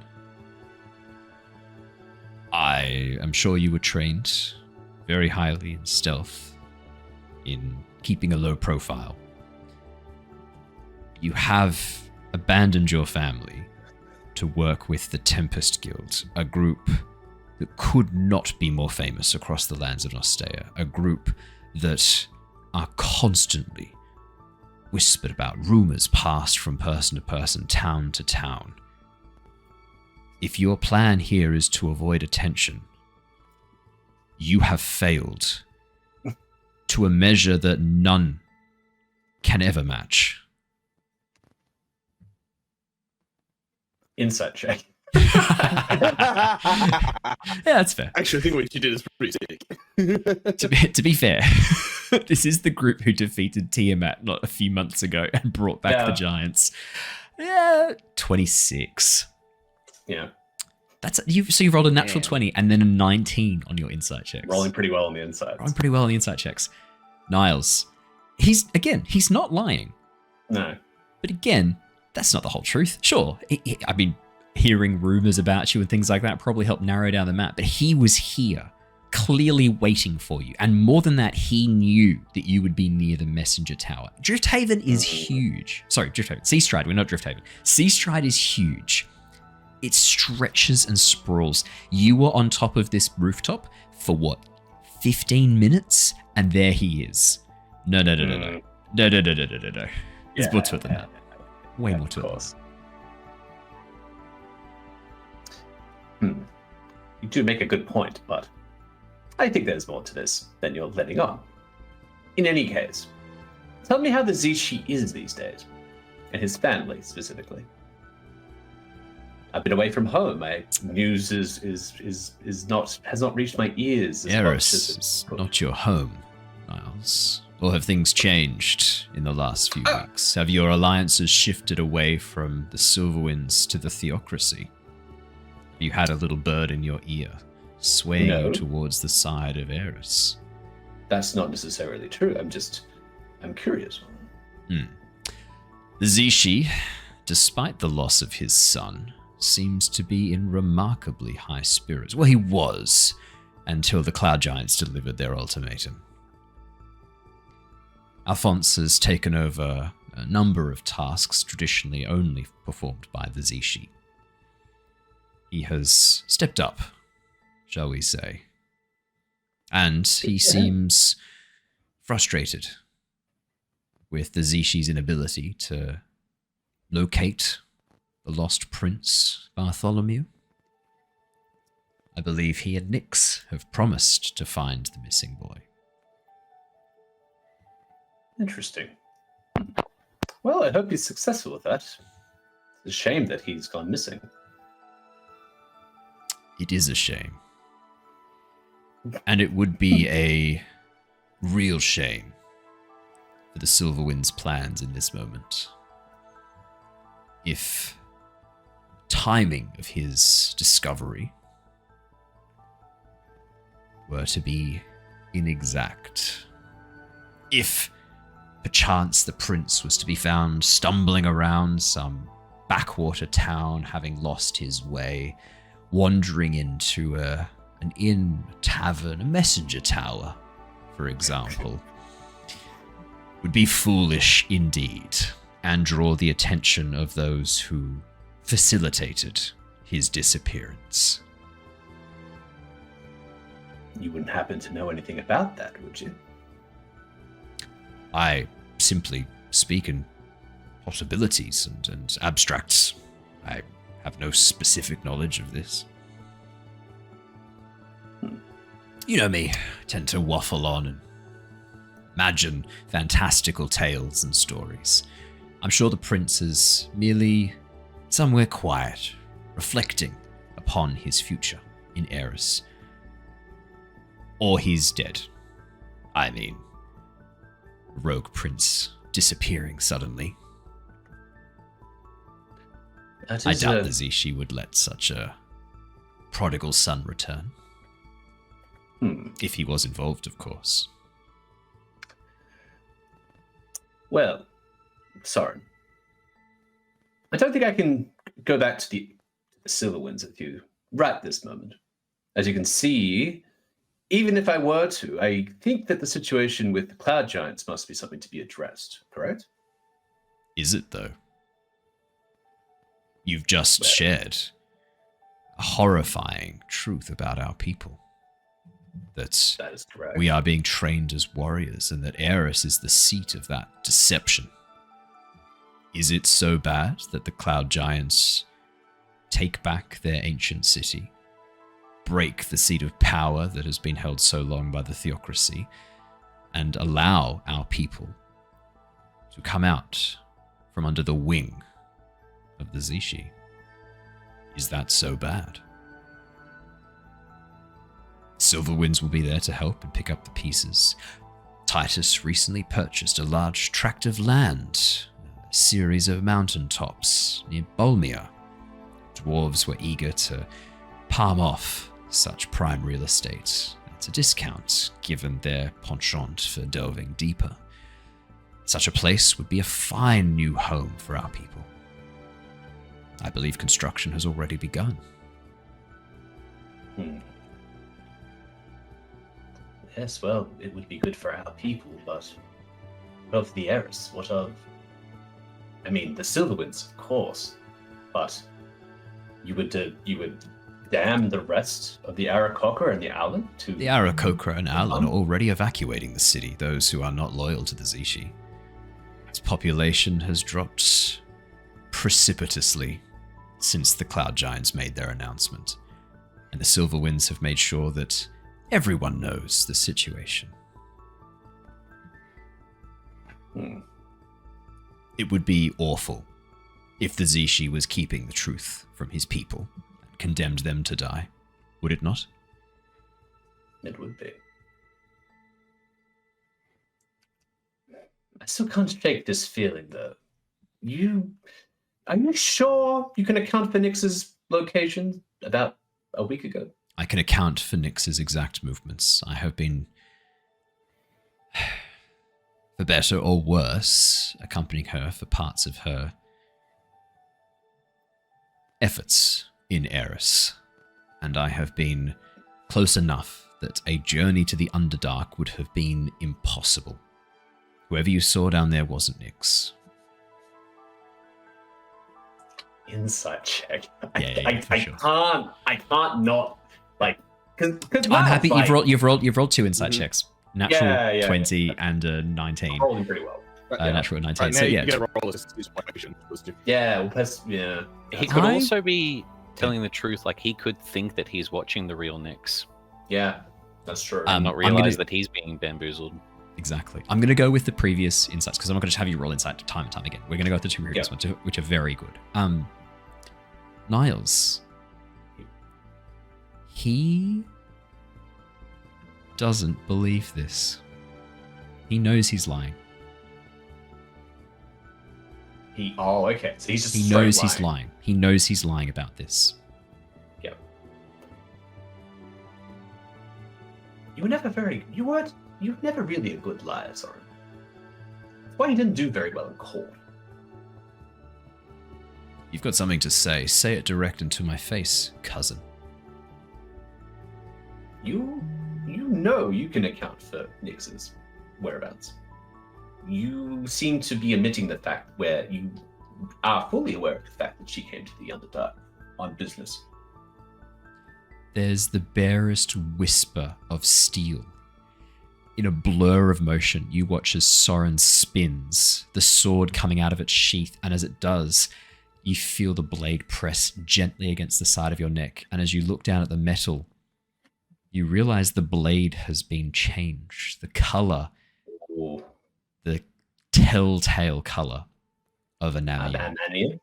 I am sure you were trained very highly in stealth, in keeping a low profile. You have abandoned your family to work with the Tempest Guild, a group that could not be more famous across the lands of Nostea, a group that are constantly whispered about, rumors passed from person to person, town to town. If your plan here is to avoid attention, you have failed to a measure that none can ever match. Insight check. Yeah, that's fair. Actually, I think what you did is pretty sick. to be fair, this is the group who defeated Tiamat not a few months ago and brought back the giants. Yeah, 26. Yeah. So you rolled a natural 20 and then a 19 on your insight checks. Rolling pretty well on the insights. Rolling pretty well on the insight checks. Niles, he's not lying. No. But again, that's not the whole truth. Sure, I mean, hearing rumors about you and things like that probably helped narrow down the map, but he was here, clearly waiting for you. And more than that, he knew that you would be near the messenger tower. Drifthaven is huge. Sorry, Drifthaven. Seastride, we're not Drifthaven. Seastride is huge. It stretches and sprawls. You were on top of this rooftop for what, 15 minutes? And there he is. No. There's more to it than that. Way more to it. You do make a good point, but I think there's more to this than you're letting on. In any case, tell me how the Zishi is these days, and his family specifically. I've been away from home. My news has not reached my ears. Eris is not your home, Niles. Or have things changed in the last few weeks? Have your alliances shifted away from the Silverwinds to the Theocracy? You had a little bird in your ear, swaying you towards the side of Eris. That's not necessarily true. I'm curious. The Zishi, despite the loss of his son, seems to be in remarkably high spirits. Well, he was, until the Cloud Giants delivered their ultimatum. Alphonse has taken over a number of tasks traditionally only performed by the Zishi. He has stepped up, shall we say. And he seems frustrated with the Zishi's inability to locate the lost prince, Bartholomew. I believe he and Nyx have promised to find the missing boy. Interesting. Well, I hope he's successful with that. It's a shame that he's gone missing. It is a shame. And it would be a real shame for the Silverwind's plans in this moment if timing of his discovery were to be inexact. If perchance the prince was to be found stumbling around some backwater town, having lost his way, wandering into an inn, a tavern, a messenger tower, for example, would be foolish indeed, and draw the attention of those who facilitated his disappearance. You wouldn't happen to know anything about that, would you? I simply speak in possibilities and abstracts. I have no specific knowledge of this. You know me, I tend to waffle on and imagine fantastical tales and stories. I'm sure the prince is merely somewhere quiet, reflecting upon his future in Eris. Or he's dead. I mean, rogue prince disappearing suddenly. I doubt the Zishi would let such a prodigal son return. If he was involved, of course. Well, sorry. I don't think I can go back to the Silverwinds with you right this moment. As you can see, even if I were to, I think that the situation with the Cloud Giants must be something to be addressed, correct? Is it, though? You've just shared a horrifying truth about our people. That is correct. We are being trained as warriors, and that Eris is the seat of that deception. Is it so bad that the Cloud Giants take back their ancient city, break the seat of power that has been held so long by the theocracy, and allow our people to come out from under the wing of the Zishi? Is that so bad? Silverwinds will be there to help and pick up the pieces. Titus recently purchased a large tract of land, a series of mountaintops near Bolmir. Dwarves were eager to palm off such prime real estate at a discount, given their penchant for delving deeper. Such a place would be a fine new home for our people. I believe construction has already begun. Yes, well, it would be good for our people, but what of the Eris? What of... I mean, the Silverwinds, of course, but you would damn the rest of the Aarakocra and the Owlin to... The Aarakocra and Owlin are already evacuating the city, those who are not loyal to the Zishi. Its population has dropped precipitously since the Cloud Giants made their announcement, and the Silverwinds have made sure that everyone knows the situation. It would be awful if the Zishi was keeping the truth from his people and condemned them to die, would it not? It would be. I still can't shake this feeling, though. Are you sure you can account for Nyx's location about a week ago? I can account for Nyx's exact movements. I have been, for better or worse, accompanying her for parts of her efforts in Eris. And I have been close enough that a journey to the Underdark would have been impossible. Whoever you saw down there wasn't Nyx. Insight check. Sure. I can't not, like, cause I'm happy like, you've rolled two insight checks. Natural 20 yeah. and a 19. I'm rolling pretty well. Natural 19. Right, so you yeah. get a roll as explanation. Yeah, well, that's, yeah. He could also be telling the truth, like he could think that he's watching the real Nyx. Yeah, that's true. And not realize that he's being bamboozled. Exactly. I'm going to go with the previous insights because I'm not going to just have you roll insight time and time again. We're going to go with the two previous ones, which are very good. Niles. He doesn't believe this. He knows he's lying. Okay. So he's just He knows he's lying. He knows he's lying about this. Yep. You were never really a good liar, sorry. That's why you didn't do very well in court. You've got something to say. Say it direct into my face, cousin. You know you can account for Nyx's whereabouts. You seem to be omitting the fact where you are fully aware of the fact that she came to the Underdark on business. There's the barest whisper of steel. In a blur of motion, you watch as Soren spins, the sword coming out of its sheath, and as it does, you feel the blade press gently against the side of your neck, and as you look down at the metal, you realize the blade has been changed. The color, the telltale color of Ananiel.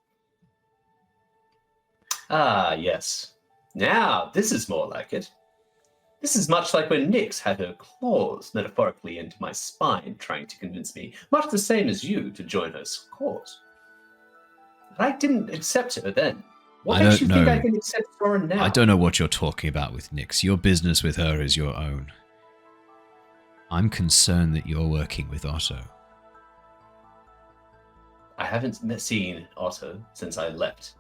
Ah, yes. Now, this is more like it. This is much like when Nyx had her claws metaphorically into my spine, trying to convince me, much the same as you, to join her cause. But I didn't accept her then. What makes you think I can accept Soren now? I don't know what you're talking about with Nyx. Your business with her is your own. I'm concerned that you're working with Otto. I haven't seen Otto since I left.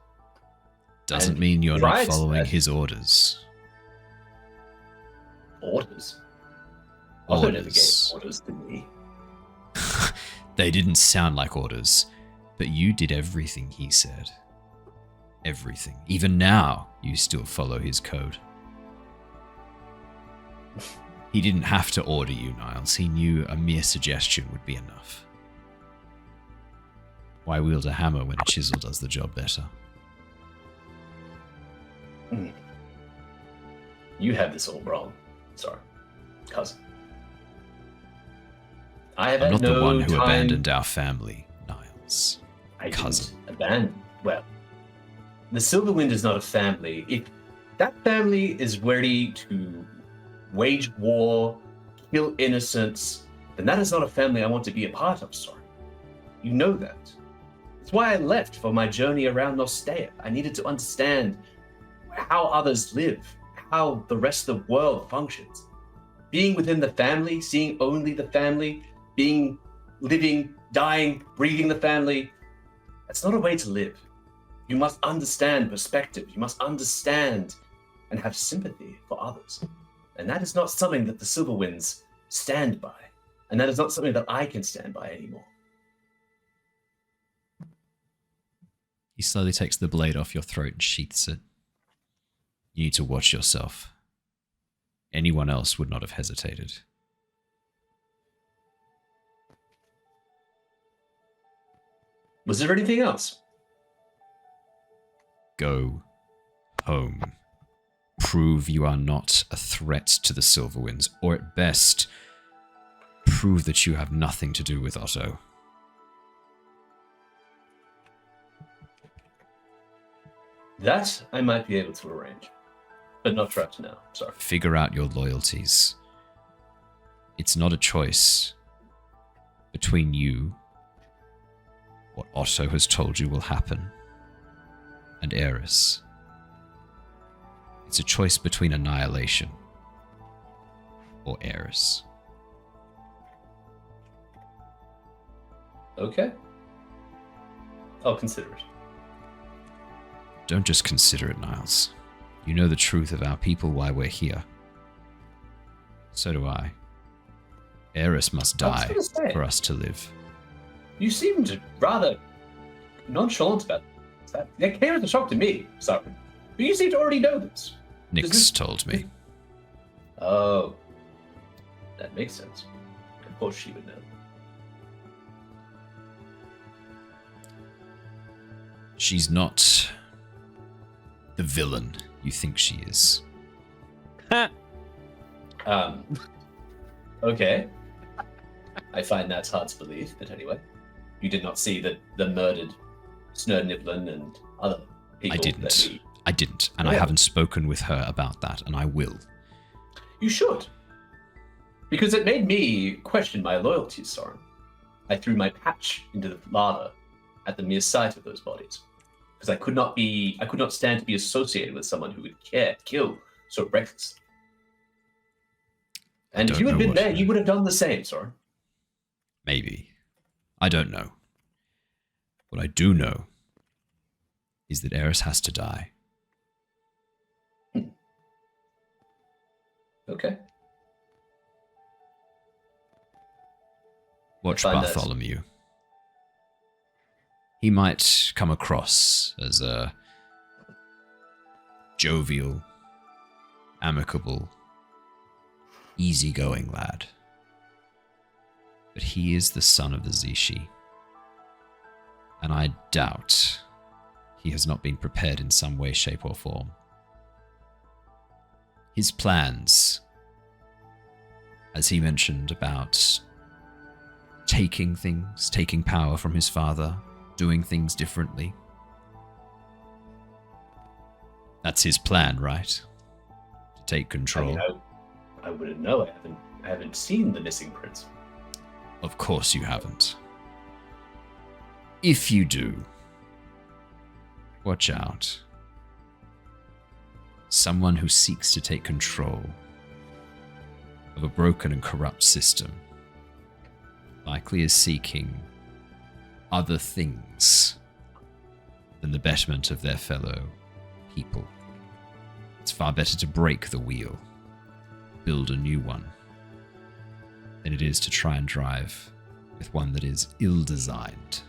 Doesn't mean you're not following his orders. Orders? Otto never gave orders to me. They didn't sound like orders, but you did everything he said. Everything. Even now, you still follow his code. He didn't have to order you, Niles. He knew a mere suggestion would be enough. Why wield a hammer when a chisel does the job better? You have this all wrong. Sorry, cousin. I'm not the one who abandoned our family, Niles. I cousin. Didn't abandon. Well, the Silverwind is not a family. If that family is ready to wage war, kill innocents, then that is not a family I want to be a part of, sorry. You know that. That's why I left for my journey around Nostea. I needed to understand how others live, how the rest of the world functions. Being within the family, seeing only the family, being, living, dying, breathing the family, that's not a way to live. You must understand perspective. You must understand and have sympathy for others. And that is not something that the Silverwinds stand by. And that is not something that I can stand by anymore. He slowly takes the blade off your throat and sheaths it. You need to watch yourself. Anyone else would not have hesitated. Was there anything else? Go home. Prove you are not a threat to the Silverwinds, or at best, prove that you have nothing to do with Otto. That I might be able to arrange, but not right now, sorry. Figure out your loyalties. It's not a choice between you, what Otto has told you will happen, and Eris. It's a choice between annihilation or Eris. Okay. I'll consider it. Don't just consider it, Niles. You know the truth of our people, why we're here. So do I. Eris must die for us to live. You seemed rather nonchalant about that. That came as a shock to me, sorry. But you seem to already know this. Nyx told me. Oh. That makes sense. Of course she would know. She's not the villain you think she is. Okay. I find that's hard to believe, but anyway. You did not see the murdered Snurdniblin and other people. I didn't, and I haven't spoken with her about that, and I will. You should. Because it made me question my loyalties, Soren. I threw my patch into the lava at the mere sight of those bodies. Because I could not stand to be associated with someone who would kill so recklessly. And if you had been there, you would have done the same, Soren. Maybe. I don't know. What I do know is that Eris has to die. Okay. Watch Find that. Bartholomew. He might come across as a jovial, amicable, easygoing lad. But he is the son of the Zishi. And I doubt he has not been prepared in some way, shape, or form. His plans, as he mentioned about taking things, taking power from his father, doing things differently. That's his plan, right? To take control. I wouldn't know. I haven't seen the missing prince. Of course you haven't. If you do, watch out. Someone who seeks to take control of a broken and corrupt system likely is seeking other things than the betterment of their fellow people. It's far better to break the wheel, build a new one, than it is to try and drive with one that is ill-designed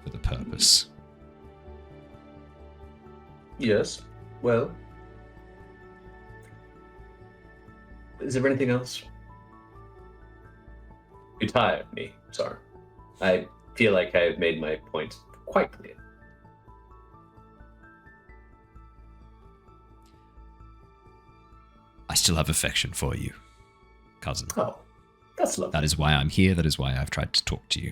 for the purpose. Yes. Well, is there anything else? You tired me. Sorry. I feel like I've made my point quite clear. I still have affection for you, cousin. Oh, that's lovely. That is why I'm here. That is why I've tried to talk to you.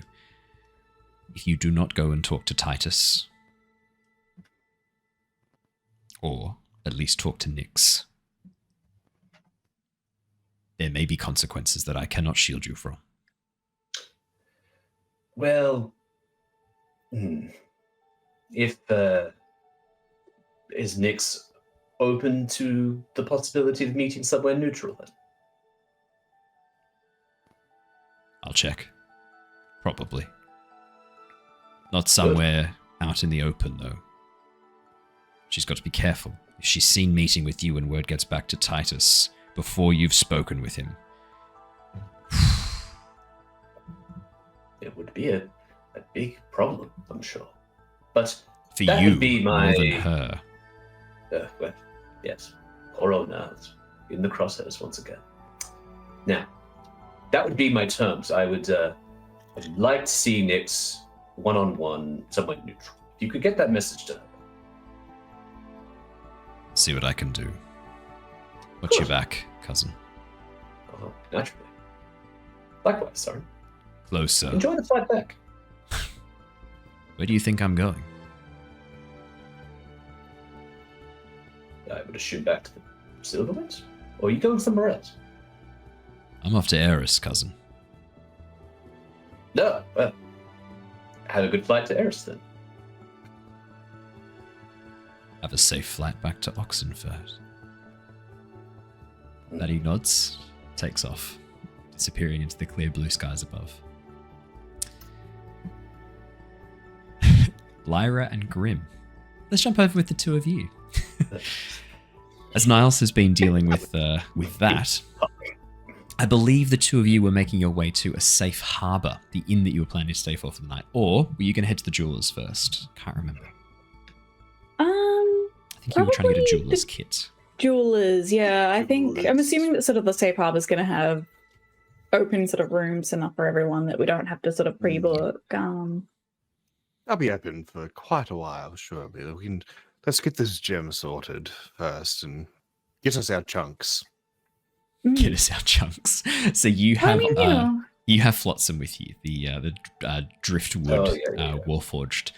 If you do not go and talk to Titus, or at least talk to Nyx, there may be consequences that I cannot shield you from. Well, if is Nyx open to the possibility of meeting somewhere neutral then? I'll check. Probably. Not somewhere out in the open, though. She's got to be careful. If she's seen meeting with you and word gets back to Titus before you've spoken with him. It would be a big problem, I'm sure. But for that you, would be my... more than her. Well, yes. Poor old Niles. In the crosshairs once again. Now, that would be my terms. I'd like to see Nyx one-on-one, somewhere neutral. If you could get that message to her. See what I can do. Watch your back, cousin. Oh, naturally. Likewise, sorry. Closer. Enjoy the flight back. Where do you think I'm going? I would assume back to the Silverwinds? Or are you going somewhere else? I'm off to Eris, cousin. No, well, have a good flight to Eris then. Have a safe flight back to Oxenfurt. That he nods, takes off, disappearing into the clear blue skies above. Lyra and Grim. Let's jump over with the two of you. As Niles has been dealing with that, I believe the two of you were making your way to a safe harbour, the inn that you were planning to stay for the night. Or were you going to head to the jeweller's first? Can't remember. I think you were trying to get a jeweler's kit. Jewelers, yeah. I'm assuming that sort of the safe harbor's going to have open sort of rooms enough for everyone that we don't have to sort of pre-book. I'll be open for quite a while, surely. Let's get this gem sorted first and get us our chunks. Get us our chunks. So you have you have Flotsam with you, the driftwood warforged.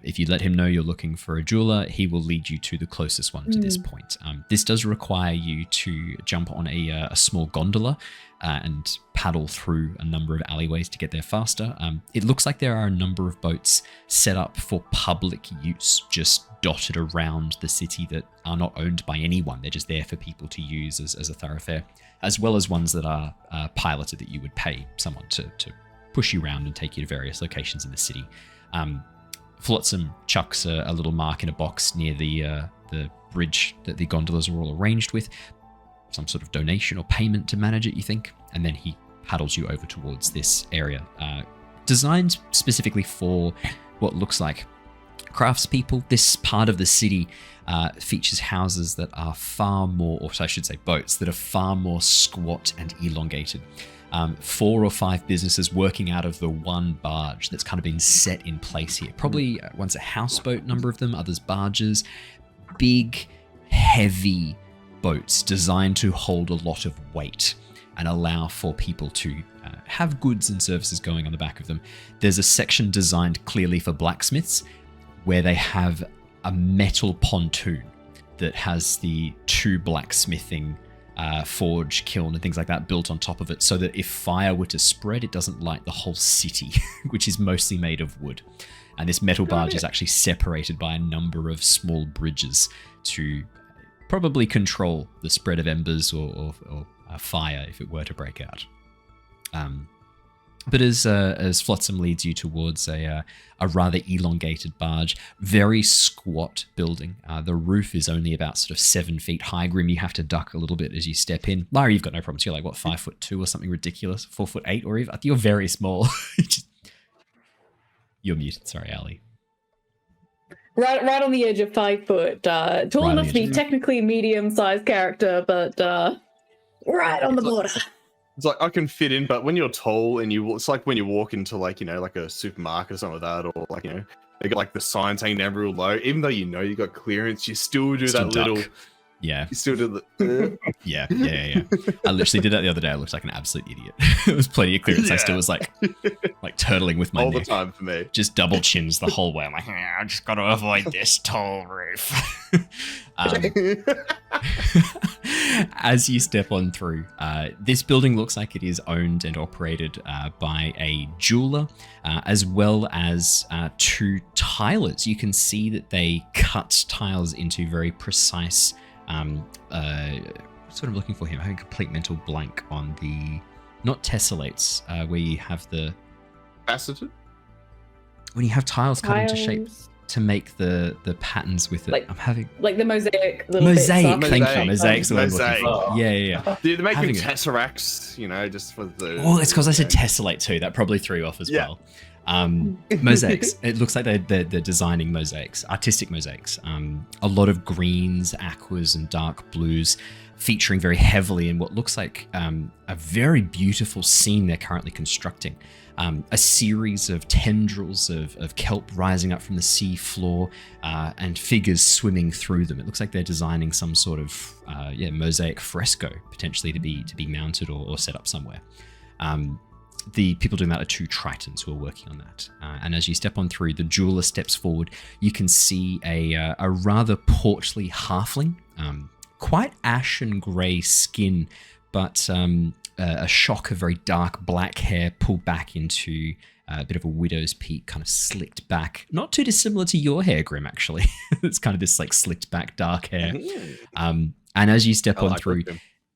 If you let him know you're looking for a jeweler, he will lead you to the closest one to this point. This does require you to jump on a small gondola and paddle through a number of alleyways to get there faster. It looks like there are a number of boats set up for public use, just dotted around the city that are not owned by anyone. They're just there for people to use as a thoroughfare, as well as ones that are piloted that you would pay someone to push you around and take you to various locations in the city. Flotsam chucks a little mark in a box near the bridge that the gondolas are all arranged with. some sort of donation or payment to manage it, you think? And then he paddles you over towards this area, designed specifically for what looks like craftspeople. This part of the city features houses that are far more, or I should say boats, that are far more squat and elongated. 4 or 5 businesses working out of the one barge that's kind of been set in place here. Probably one's a houseboat, number of them, others barges. Big, heavy boats designed to hold a lot of weight and allow for people to have goods and services going on the back of them. There's a section designed clearly for blacksmiths where they have a metal pontoon that has the 2 blacksmithing forge, kiln, and things like that built on top of it, so that if fire were to spread, it doesn't light the whole city, which is mostly made of wood. And this metal barge is actually separated by a number of small bridges to probably control the spread of embers or fire if it were to break out. But as Flotsam leads you towards a rather elongated barge, very squat building. The roof is only about sort of 7 feet high. Grim, you have to duck a little bit as you step in. Lyra, you've got no problems. You're like, what, 5'2" or something ridiculous? 4'8" or even? I think you're very small. You're muted. Sorry, Ali. Right on the edge of 5 foot. Tall enough to be technically a medium-sized character, but right on the border. It's like I can fit in, but when you're tall and it's like when you walk into like, like a supermarket or something like that, or like, they got like the sign saying down real low, even though you got clearance, you still do that duck. little. Yeah. You still do the. Yeah. I literally did that the other day. I looked like an absolute idiot. It was plenty of clearance. Yeah. I still was like turtling with my all neck. the time for me. Just double chins the whole way. I'm like, I just got to avoid this tall roof. As you step on through, this building looks like it is owned and operated by a jeweler, as well as 2 tilers. You can see that they cut tiles into very precise. Sort of looking for him. I have a complete mental blank on the not tessellates, where you have the faceted. When you have tiles cut into shape to make the patterns with it. Like, I'm having like the mosaic. Mosaic. Thank you. Mosaic's what I'm looking for. Yeah. They're making tesseracts, just for the. Well, it's because I said tessellate too. That probably threw off as well. Mosaics. It looks like they're designing mosaics, artistic mosaics. A lot of greens, aquas, and dark blues, featuring very heavily in what looks like a very beautiful scene they're currently constructing. A series of tendrils of kelp rising up from the sea floor, and figures swimming through them. It looks like they're designing some sort of mosaic fresco, potentially to be mounted or set up somewhere. The people doing that are 2 Tritons who are working on that. And as you step on through, the jeweler steps forward. You can see a rather portly halfling, quite ash and grey skin, but a shock of very dark black hair pulled back into a bit of a widow's peak, kind of slicked back. Not too dissimilar to your hair, Grim, actually. It's kind of this like slicked back dark hair. And as you step on through,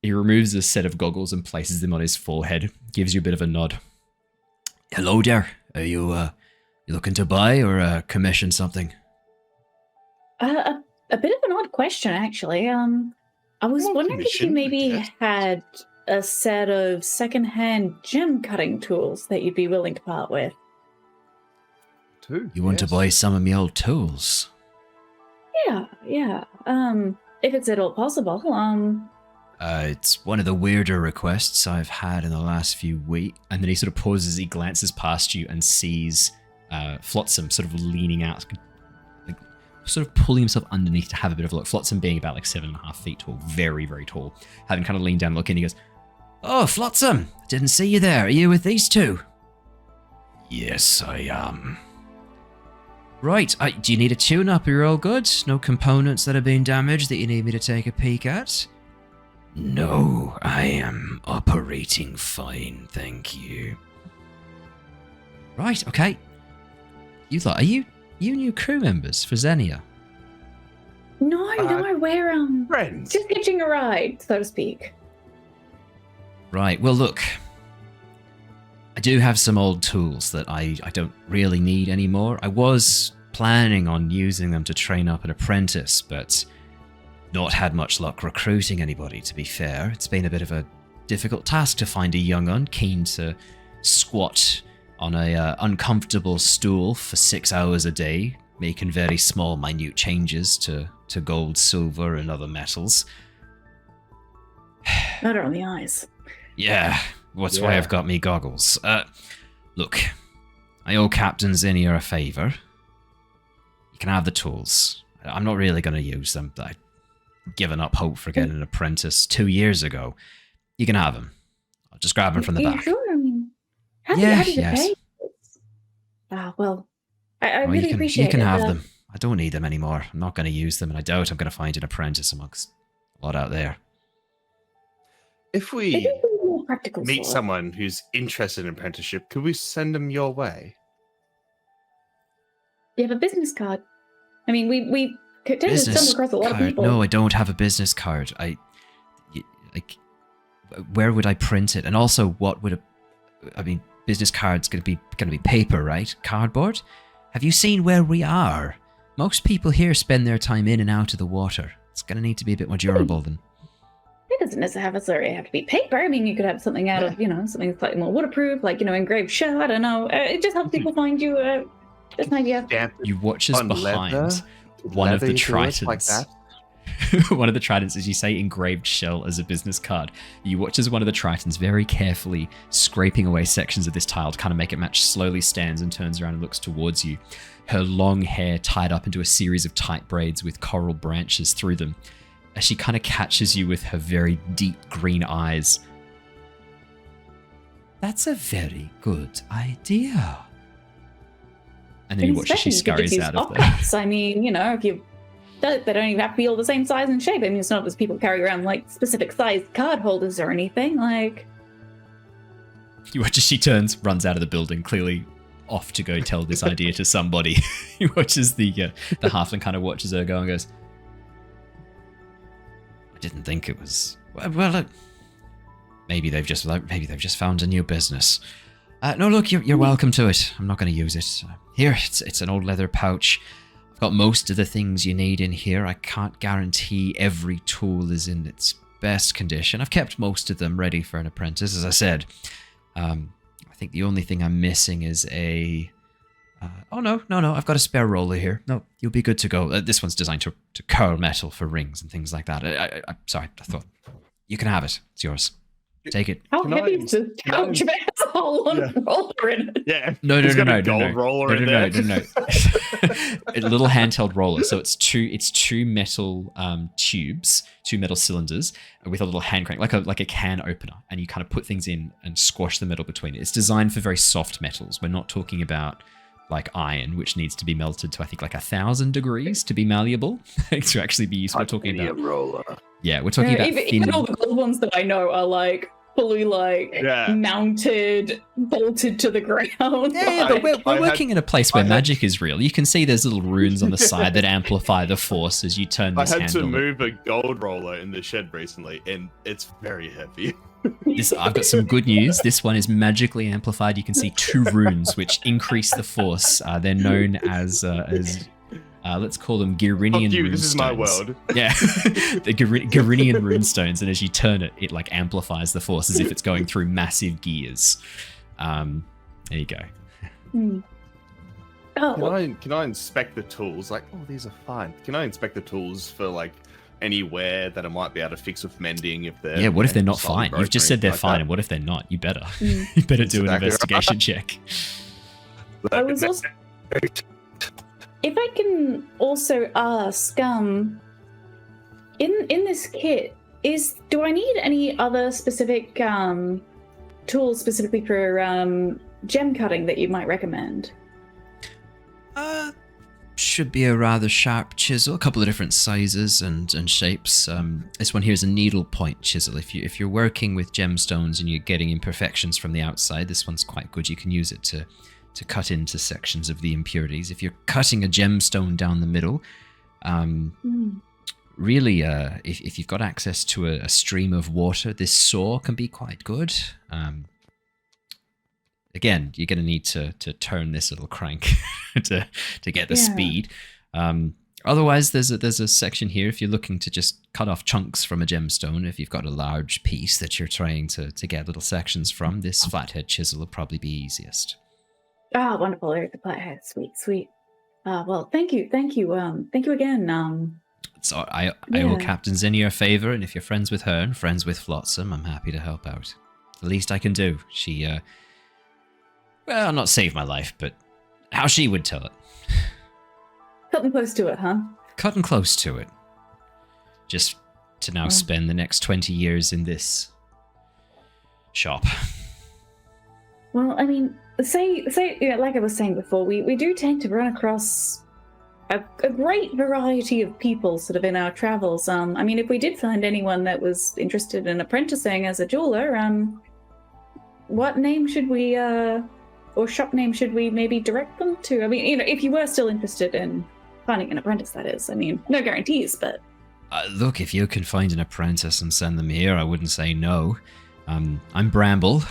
he removes a set of goggles and places them on his forehead, gives you a bit of a nod. Hello there. Are you looking to buy or commission something? A bit of an odd question, actually. I was wondering if you maybe had a set of secondhand gem cutting tools that you'd be willing to part with. You want to buy some of my old tools? Yeah. If it's at all possible. It's one of the weirder requests I've had in the last few weeks. And then he sort of pauses, he glances past you and sees Flotsam sort of leaning out, like sort of pulling himself underneath to have a bit of a look. Flotsam being about like 7.5 feet tall, very, very tall. Having kind of leaned down and look in, he goes, "Oh, Flotsam, didn't see you there. Are you with these 2? Yes, I am. Right, do you need a tune-up? You're all good? No components that have been damaged that you need me to take a peek at? No, I am operating fine, thank you. Right, okay. Are you new crew members for Xenia? No, we're friends. Just hitching a ride, so to speak. Right, well look, I do have some old tools that I don't really need anymore. I was planning on using them to train up an apprentice, but not had much luck recruiting anybody, to be fair. It's been a bit of a difficult task to find a young un keen to squat on a uncomfortable stool for 6 hours a day, making very small, minute changes to gold, silver, and other metals. Better on the eyes. Yeah, that's why I've got me goggles. Look, I owe Captain Zinnia a favour. You can have the tools. I'm not really going to use them. I'd given up hope for getting an apprentice 2 years ago. You can have them. I'll just grab them from the back. Sure? I mean, how do you pay? Well, I really appreciate it. You can have them. I don't need them anymore. I'm not going to use them, and I doubt I'm going to find an apprentice amongst a lot out there. If we meet someone who's interested in apprenticeship, could we send them your way? You have a business card. I mean, we tend to stumble across a lot of people. No, I don't have a business card. Where would I print it? And also, what would business cards going to be paper, right? Cardboard? Have you seen where we are? Most people here spend their time in and out of the water. It's going to need to be a bit more durable than... It doesn't necessarily have to be paper. I mean, you could have something out of, something slightly more waterproof, like, engraved shell. I don't know. It just helps people find you. Just an idea. You watch as behind one of the tritons. Like that. One of the tritons, as you say, engraved shell as a business card. You watch as one of the tritons very carefully scraping away sections of this tile to kind of make it match, slowly stands and turns around and looks towards you. Her long hair tied up into a series of tight braids with coral branches through them. As she kind of catches you with her very deep green eyes. That's a very good idea. And then you watch as she scurries out of there. I mean, if you... They don't even have to be all the same size and shape. I mean, it's not as people carry around, like, specific size card holders or anything, like... You watch as she turns, runs out of the building, clearly off to go tell this idea to somebody. You watch as the halfling kind of watches her go and goes... I didn't think it was... Well, maybe they've just found a new business. No, look, you're welcome to it. I'm not going to use it. Here, it's an old leather pouch. I've got most of the things you need in here. I can't guarantee every tool is in its best condition. I've kept most of them ready for an apprentice, as I said. I think the only thing I'm missing is a... oh, no, I've got a spare roller here. No, you'll be good to go. This one's designed to curl metal for rings and things like that. I'm sorry, I thought... You can have it. It's yours. Take it. How heavy is this couch? It has a whole roller in it. Yeah. No. A little handheld roller. So it's two metal tubes, two metal cylinders with a little hand crank, like a can opener, and you kind of put things in and squash the metal between it. It's designed for very soft metals. We're not talking about like iron, which needs to be melted to I think like 1,000 degrees to be malleable to actually be used. We're talking about roller. Yeah, we're talking about even all the gold ones that I know are like fully mounted, bolted to the ground. Yeah, but we're working in a place where magic is real. You can see there's little runes on the side that amplify the force as you turn this handle. I had to move a gold roller in the shed recently, and it's very heavy. I've got some good news. This one is magically amplified. You can see 2 runes which increase the force. They're known as let's call them Girinian runestones. This is my world. Yeah, the Girinian runestones, and as you turn it, it like amplifies the force as if it's going through massive gears. There you go. Can I inspect the tools? Like, oh, these are fine. Can I inspect the tools for like anywhere that I might be able to fix with mending if they're... Yeah, what if they're not fine? You've just said they're fine, and what if they're not? You better. You better do an investigation check. I was also... If I can also ask, in this kit, do I need any other specific tools specifically for gem cutting that you might recommend? Should be a rather sharp chisel, a couple of different sizes and shapes. This one here is a needle point chisel. If you're working with gemstones and you're getting imperfections from the outside, this one's quite good. You can use it to cut into sections of the impurities. If you're cutting a gemstone down the middle, really, if you've got access to a stream of water, this saw can be quite good. Again, you're going to need to turn this little crank to get the speed. Otherwise, there's a section here if you're looking to just cut off chunks from a gemstone. If you've got a large piece that you're trying to get little sections from, this flathead chisel will probably be easiest. Ah, wonderful. There's the flathead. Sweet. Well, thank you again. So I will captain Zinnia your favor, and if you're friends with her and friends with Flotsam, I'm happy to help out. The least I can do. She, well, not save my life, but how she would tell it. Cutting close to it, huh? Cutting close to it. Just to now spend the next 20 years in this shop. Well, I mean, say, like I was saying before, we do tend to run across a great variety of people sort of in our travels. I mean, if we did find anyone that was interested in apprenticing as a jeweler, what name should we, or shop name should we maybe direct them to? I mean, if you were still interested in finding an apprentice, that is. I mean, no guarantees, but... Look, if you can find an apprentice and send them here, I wouldn't say no. I'm Bramble.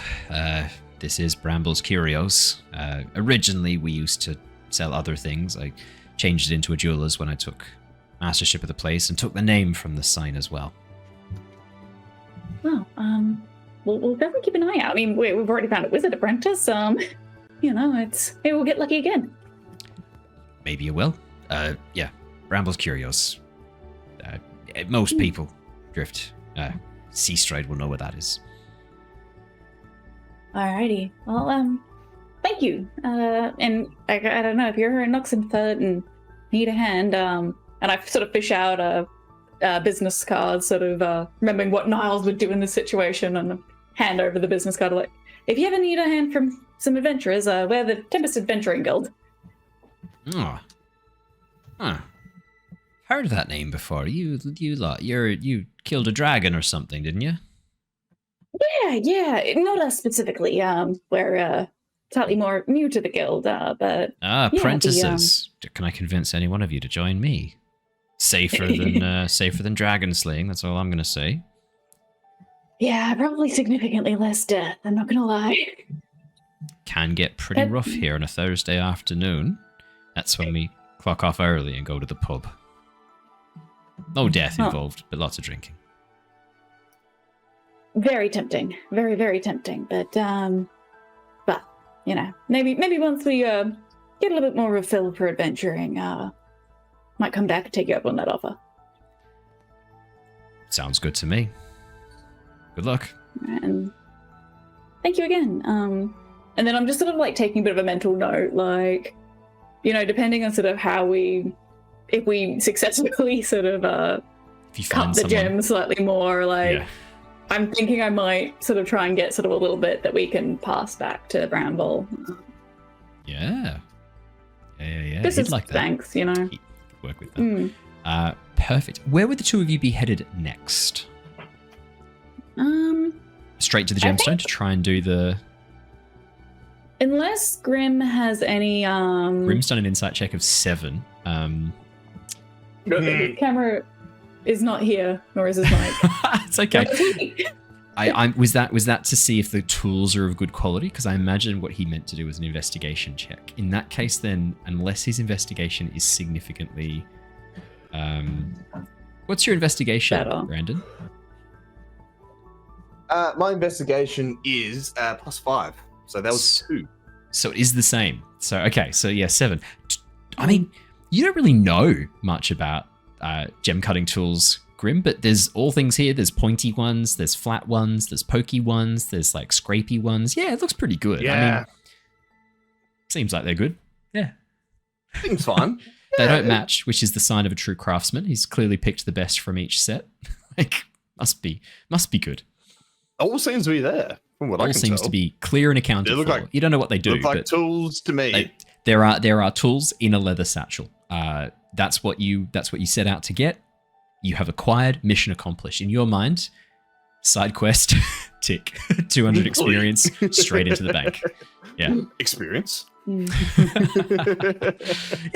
This is Bramble's Curios. Originally, we used to sell other things. I changed it into a jeweler's when I took mastership of the place and took the name from the sign as well. Well, we'll definitely keep an eye out. I mean, we've already found a wizard apprentice. Maybe we'll get lucky again. Maybe you will. Yeah, Bramble's Curios. Most people drift. Seastride will know what that is. Alrighty. Well, thank you. And I don't know if you're in Oxenford and need a hand. And I sort of fish out a business card, sort of remembering what Niles would do in this situation, and hand over the business card. Like, if you ever need a hand from some adventurers, we're the Tempest Adventuring Guild. Oh. Huh. Heard that name before. You killed a dragon or something, didn't you? Yeah. Not us specifically. We're slightly more new to the guild, but apprentices. Can I convince any one of you to join me? Safer than dragon slaying. That's all I'm gonna say. Yeah, probably significantly less death. I'm not gonna lie. Can get pretty rough here on a Thursday afternoon. That's when we clock off early and go to the pub. No death involved, but lots of drinking. Very tempting. Very, very tempting. But maybe once we get a little bit more of a feel for adventuring, might come back and take you up on that offer. Sounds good to me. Good luck. And thank you again. And then I'm just sort of like taking a bit of a mental note, like, depending on sort of if we successfully sort of cut the gems slightly more, like, yeah. I'm thinking I might sort of try and get sort of a little bit that we can pass back to Bramble. Yeah. This is like thanks, Work with them. Perfect. Where would the two of you be headed next? Straight to the gemstone to try and do the... Unless Grim has any... Grim's done an insight check of 7. The camera is not here, nor is his mic. It's okay. Was that to see if the tools are of good quality? Because I imagine what he meant to do was an investigation check. In that case, then, unless his investigation is significantly... what's your investigation, Brandon? My investigation is +5. So that was 2. So it is the same. So, okay. So, yeah, 7. I mean, you don't really know much about gem cutting tools, Grim, but there's all things here. There's pointy ones, there's flat ones, there's pokey ones, there's like scrapey ones. Yeah, it looks pretty good. Yeah. I mean, seems like they're good. Yeah. Seems fine. They don't match, which is the sign of a true craftsman. He's clearly picked the best from each set. Like, must be good. All seems to be there, from what I can tell. All seems to be clear and accounted for. Like, you don't know what they do. Look like tools to me. There are tools in a leather satchel. That's what you set out to get. You have acquired, mission accomplished. In your mind, side quest, tick. 200 experience, straight into the bank. Yeah. Experience? Yeah,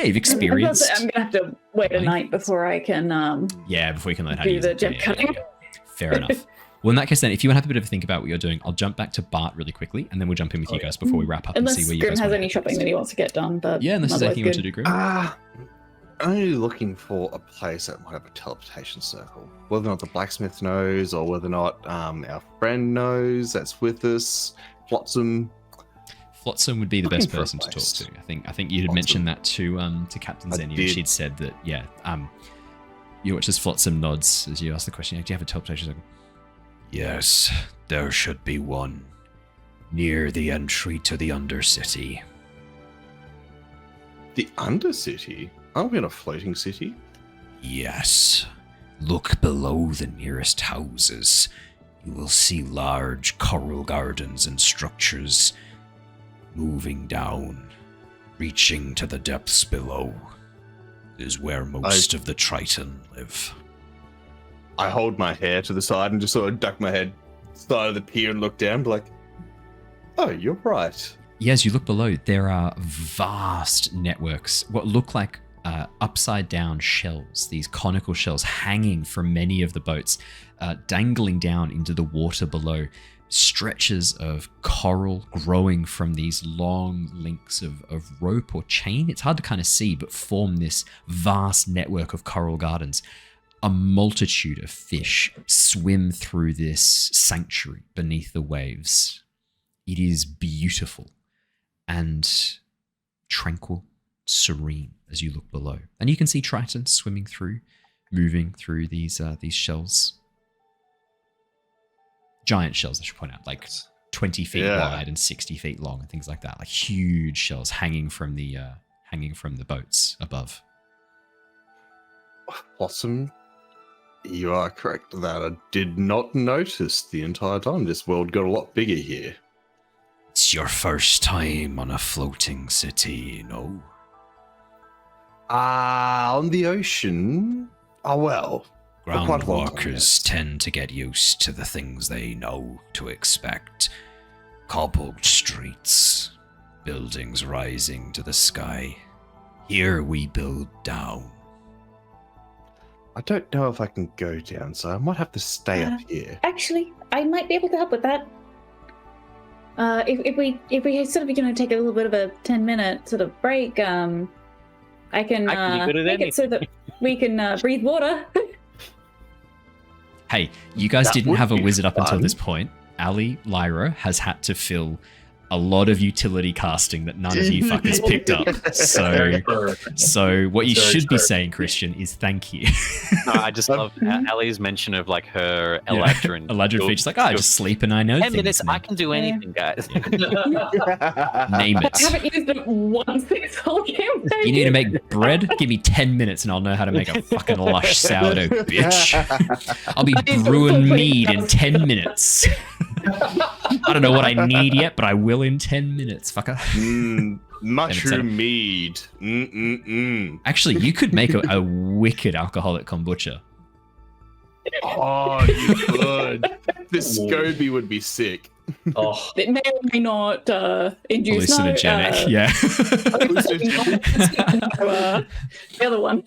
you've experienced. I'm gonna have to wait a night before I can before you can learn how do to use the gem cutting. Fair enough. Well, in that case then, if you want to have a bit of a think about what you're doing, I'll jump back to Bart really quickly, and then we'll jump in with you guys before we wrap up and see where you guys has any shopping that he wants to get done. But yeah, unless there's anything you want to do, Grim. only looking for a place that might have a teleportation circle. Whether or not the blacksmith knows, or whether or not our friend knows that's with us, Flotsam. Flotsam would be the best person to talk to. I think you had mentioned that to Captain Zenny, and she'd said that you watch as Flotsam nods as you ask the question. Do you have a teleportation circle? Yes, there should be one near the entry to the Undercity. The Undercity? Aren't we in a floating city? Yes. Look below the nearest houses. You will see large coral gardens and structures moving down, reaching to the depths below. Is where most of the Triton live. I hold my hair to the side and just sort of duck my head side of the pier and look down, like, oh, you're right. Yeah, as you look below, there are vast networks, what look like upside down shells, these conical shells hanging from many of the boats, dangling down into the water below, stretches of coral growing from these long links of rope or chain. It's hard to kind of see, but form this vast network of coral gardens. A multitude of fish swim through this sanctuary beneath the waves. It is beautiful and tranquil, serene as you look below. And you can see Tritons swimming through, moving through these shells. Giant shells, I should point out, like 20 feet wide and 60 feet long and things like that. Like huge shells hanging from the boats above. Awesome. You are correct that I did not notice the entire time. This world got a lot bigger here. It's your first time on a floating city, you know? On the ocean? Oh, well. Groundwalkers tend to get used to the things they know to expect. Cobbled streets, buildings rising to the sky. Here we build down. I don't know if I can go down, so I might have to stay up here. Actually, I might be able to help with that. If we sort of take a little bit of a 10-minute sort of break, I can make it so that we can breathe water. Hey, you guys didn't have a wizard up until this point. Lyra has had to fill a lot of utility casting that none of you fuckers picked up. So what you should be saying, Christian, is thank you. No, I just love Ali's mention of like her Eladrin. Eladrin features like, I just sleep and I know 10 things. minutes, I can do anything, guys. Name it. I haven't used it once this whole campaign. You need to make bread? Give me 10 minutes and I'll know how to make a fucking lush sourdough, bitch. I'll be brewing mead in 10 minutes. I don't know what I need yet, but I will in 10 minutes, fucker. Mushroom mead. Actually, you could make a wicked alcoholic kombucha. Oh, you could. The SCOBY would be sick. Oh, it may or may not induce hallucinogenic. The other one.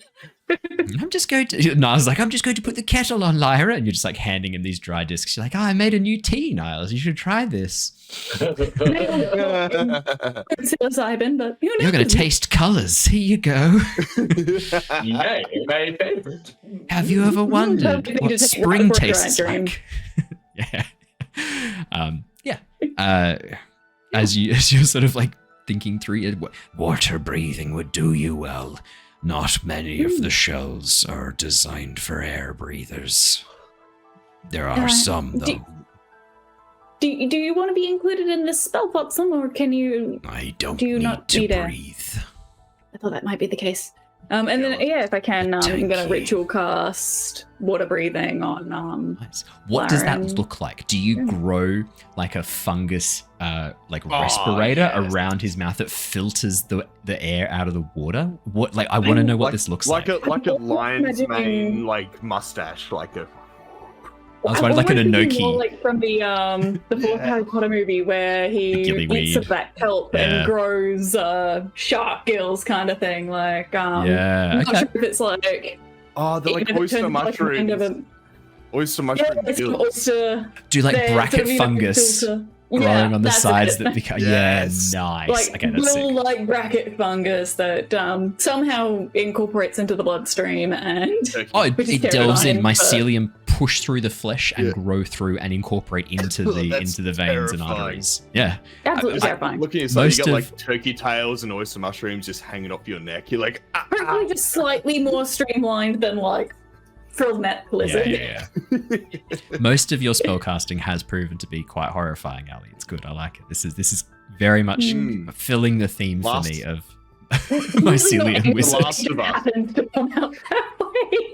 I'm just going to put the kettle on, Lyra, and you're just like handing him these dry discs. You're like, I made a new tea, Niles. You should try this. Psilocybin, but you're going to taste colors. Here you go. Yeah, my favorite. Have you ever wondered what spring tastes like? As you're sort of like thinking through it, water breathing would do you well. Not many of the shells are designed for air breathers. There are some, though. Do you want to be included in this spell, Flotsam, or can you? I don't need to breathe. I thought that might be the case. And then, if I can, I'm going to ritual cast water breathing on. Nice. What does that look like? Do you grow like a fungus, respirator around his mouth that filters the air out of the water? What? Like, I want to know what this looks like. Like a lion's mane, like mustache, like a. I was wondering, like an Enoki. Like from the fourth Harry Potter movie where he eats of that kelp and grows shark gills kind of thing. Like, I'm not sure if it's like... Oh, they're like oyster mushrooms. Oyster mushroom gills. Oyster, do like bracket fungus. growing on the that's sides it. that become Yes. nice. Like Okay, that's little sick. like bracket fungus that somehow incorporates into the bloodstream and Oh, which is it delves in. terrifying, but- Mycelium push through the flesh and Yeah. grow through and incorporate into the That's veins and terrifying. arteries. Yeah. absolutely I- terrifying. Looking inside, Most you got of- like turkey tails and oyster mushrooms just hanging off your neck. You're like, Probably just slightly more streamlined than like frilled net lizard. Yeah. Most of your spellcasting has proven to be quite horrifying, Ali. It's good. I like it. This is very much Mm. filling the theme Last- for me of Really mycelium not wizard. Last of Us. happens to come out that way.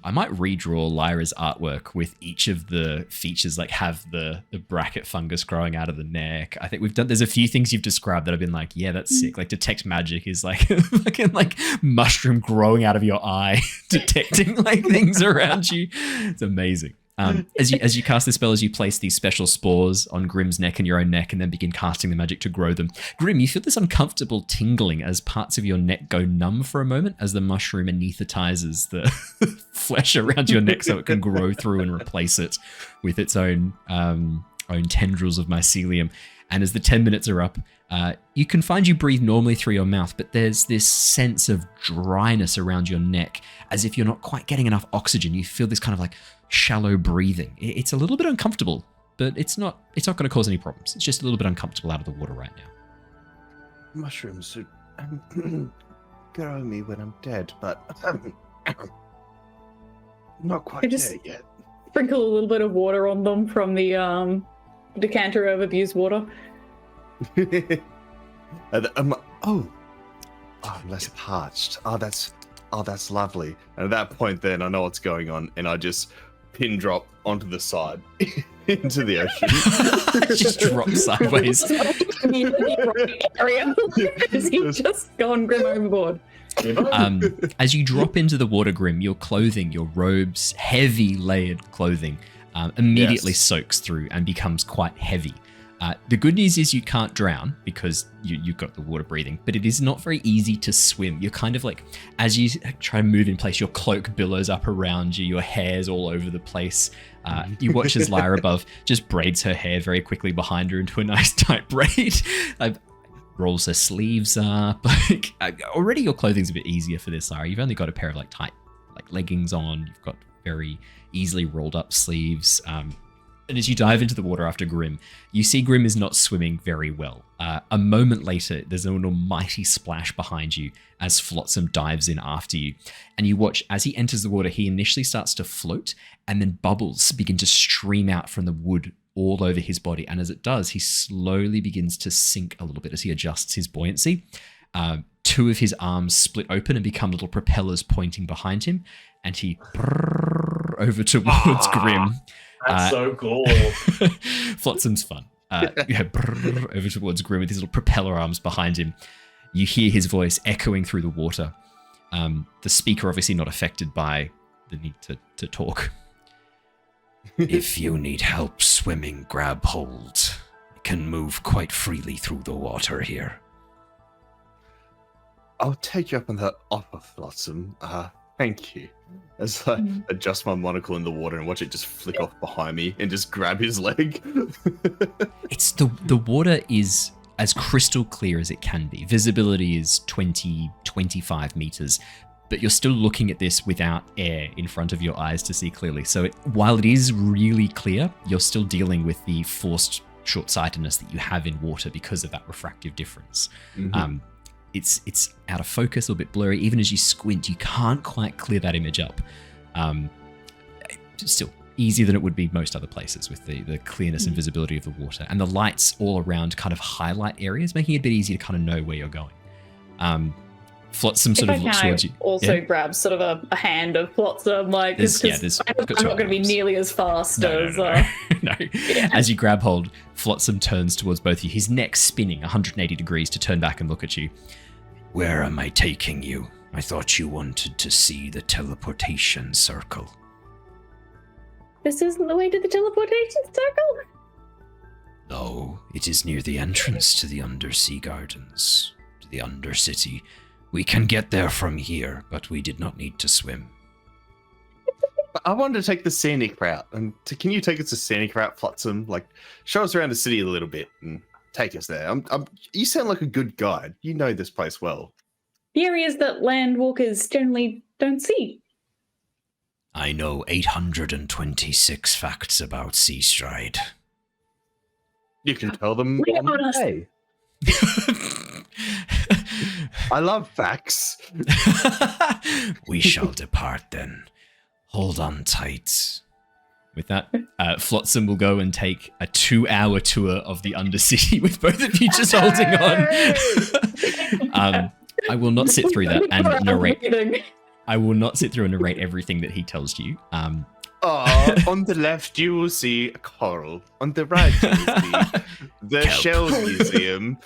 I might redraw Lyra's artwork with each of the features, like have the bracket fungus growing out of the neck. I think there's a few things you've described that I've been like, yeah, that's sick. Like detect magic is like fucking like mushroom growing out of your eye, detecting like things around you. It's amazing. As you cast the spell, as you place these special spores on Grim's neck and your own neck and then begin casting the magic to grow them. Grim, you feel this uncomfortable tingling as parts of your neck go numb for a moment as the mushroom anesthetizes the flesh around your neck so it can grow through and replace it with its own tendrils of mycelium. And as the 10 minutes are up, you can find you breathe normally through your mouth, but there's this sense of dryness around your neck as if you're not quite getting enough oxygen. You feel this kind of like shallow breathing. It's a little bit uncomfortable, but it's not going to cause any problems. It's just a little bit uncomfortable out of the water right now. mushrooms should grow me when I'm dead, but not quite I just- there yet. Sprinkle a little bit of water on them from the decanter of abused water. I'm less parched. Oh, that's lovely. And at that point, then I know what's going on, and I just pin drop onto the side into the ocean. Just drop sideways. Has he just gone Grim overboard? As you drop into the water, Grim, your clothing, your robes, heavy layered clothing, immediately Yes. soaks through and becomes quite heavy. The good news is you can't drown because you've got the water breathing, but it is not very easy to swim. You're kind of like, as you try to move in place, your cloak billows up around you, your hair's all over the place. You watch as Lyra above just braids her hair very quickly behind her into a nice tight braid. Rolls her sleeves up. Already your clothing's a bit easier for this, Lyra. You've only got a pair of tight leggings on. You've got very easily rolled up sleeves. And as you dive into the water after Grim, you see Grim is not swimming very well. A moment later, there's an almighty splash behind you as Flotsam dives in after you. And you watch as he enters the water, he initially starts to float, and then bubbles begin to stream out from the wood all over his body. And as it does, he slowly begins to sink a little bit as he adjusts his buoyancy. Two of his arms split open and become little propellers pointing behind him, and he over towards Grim. That's so cool. Flotsam's fun. Over towards Grim with his little propeller arms behind him. You hear his voice echoing through the water. The speaker obviously not affected by the need to talk. If you need help swimming, grab hold. You can move quite freely through the water here. I'll take you up on that offer, Flotsam. Thank you. As I adjust my monocle in the water and watch it just flick off behind me and just grab his leg. It's the water is as crystal clear as it can be. Visibility is 20-25 meters, but you're still looking at this without air in front of your eyes to see clearly. So while it is really clear, you're still dealing with the forced short-sightedness that you have in water because of that refractive difference. Mhm. It's out of focus, a little bit blurry. Even as you squint, you can't quite clear that image up. Still easier than it would be most other places with the clearness and visibility of the water. And the lights all around kind of highlight areas, making it a bit easier to kind of know where you're going. Flotsam sort of looks towards you. Also grabs sort of a hand of Flotsam, like There's- because yeah, I'm got not two going to be arms. nearly as fast No. as. No. As you grab hold, Flotsam turns towards both of you, his neck spinning 180 degrees to turn back and look at you. Where am I taking you? I thought you wanted to see the teleportation circle. This isn't the way to the teleportation circle. No, it is near the entrance to the undersea gardens, to the undercity. We can get there from here, but we did not need to swim. I wanted to take the scenic route. And can you take us a scenic route, Flotsam? Like, show us around the city a little bit and take us there. You sound like a good guide. You know this place well. The areas that landwalkers generally don't see. I know 826 facts about Seastride. You can tell them on the day. I love facts. We shall depart then. Hold on tight. With that, Flotsam will go and take a 2-hour tour of the Undercity with both of you just holding on. I will not sit through that and narrate. I will not sit through and narrate everything that he tells you. On the left, you will see a coral. On the right, you will see the Shoals Museum.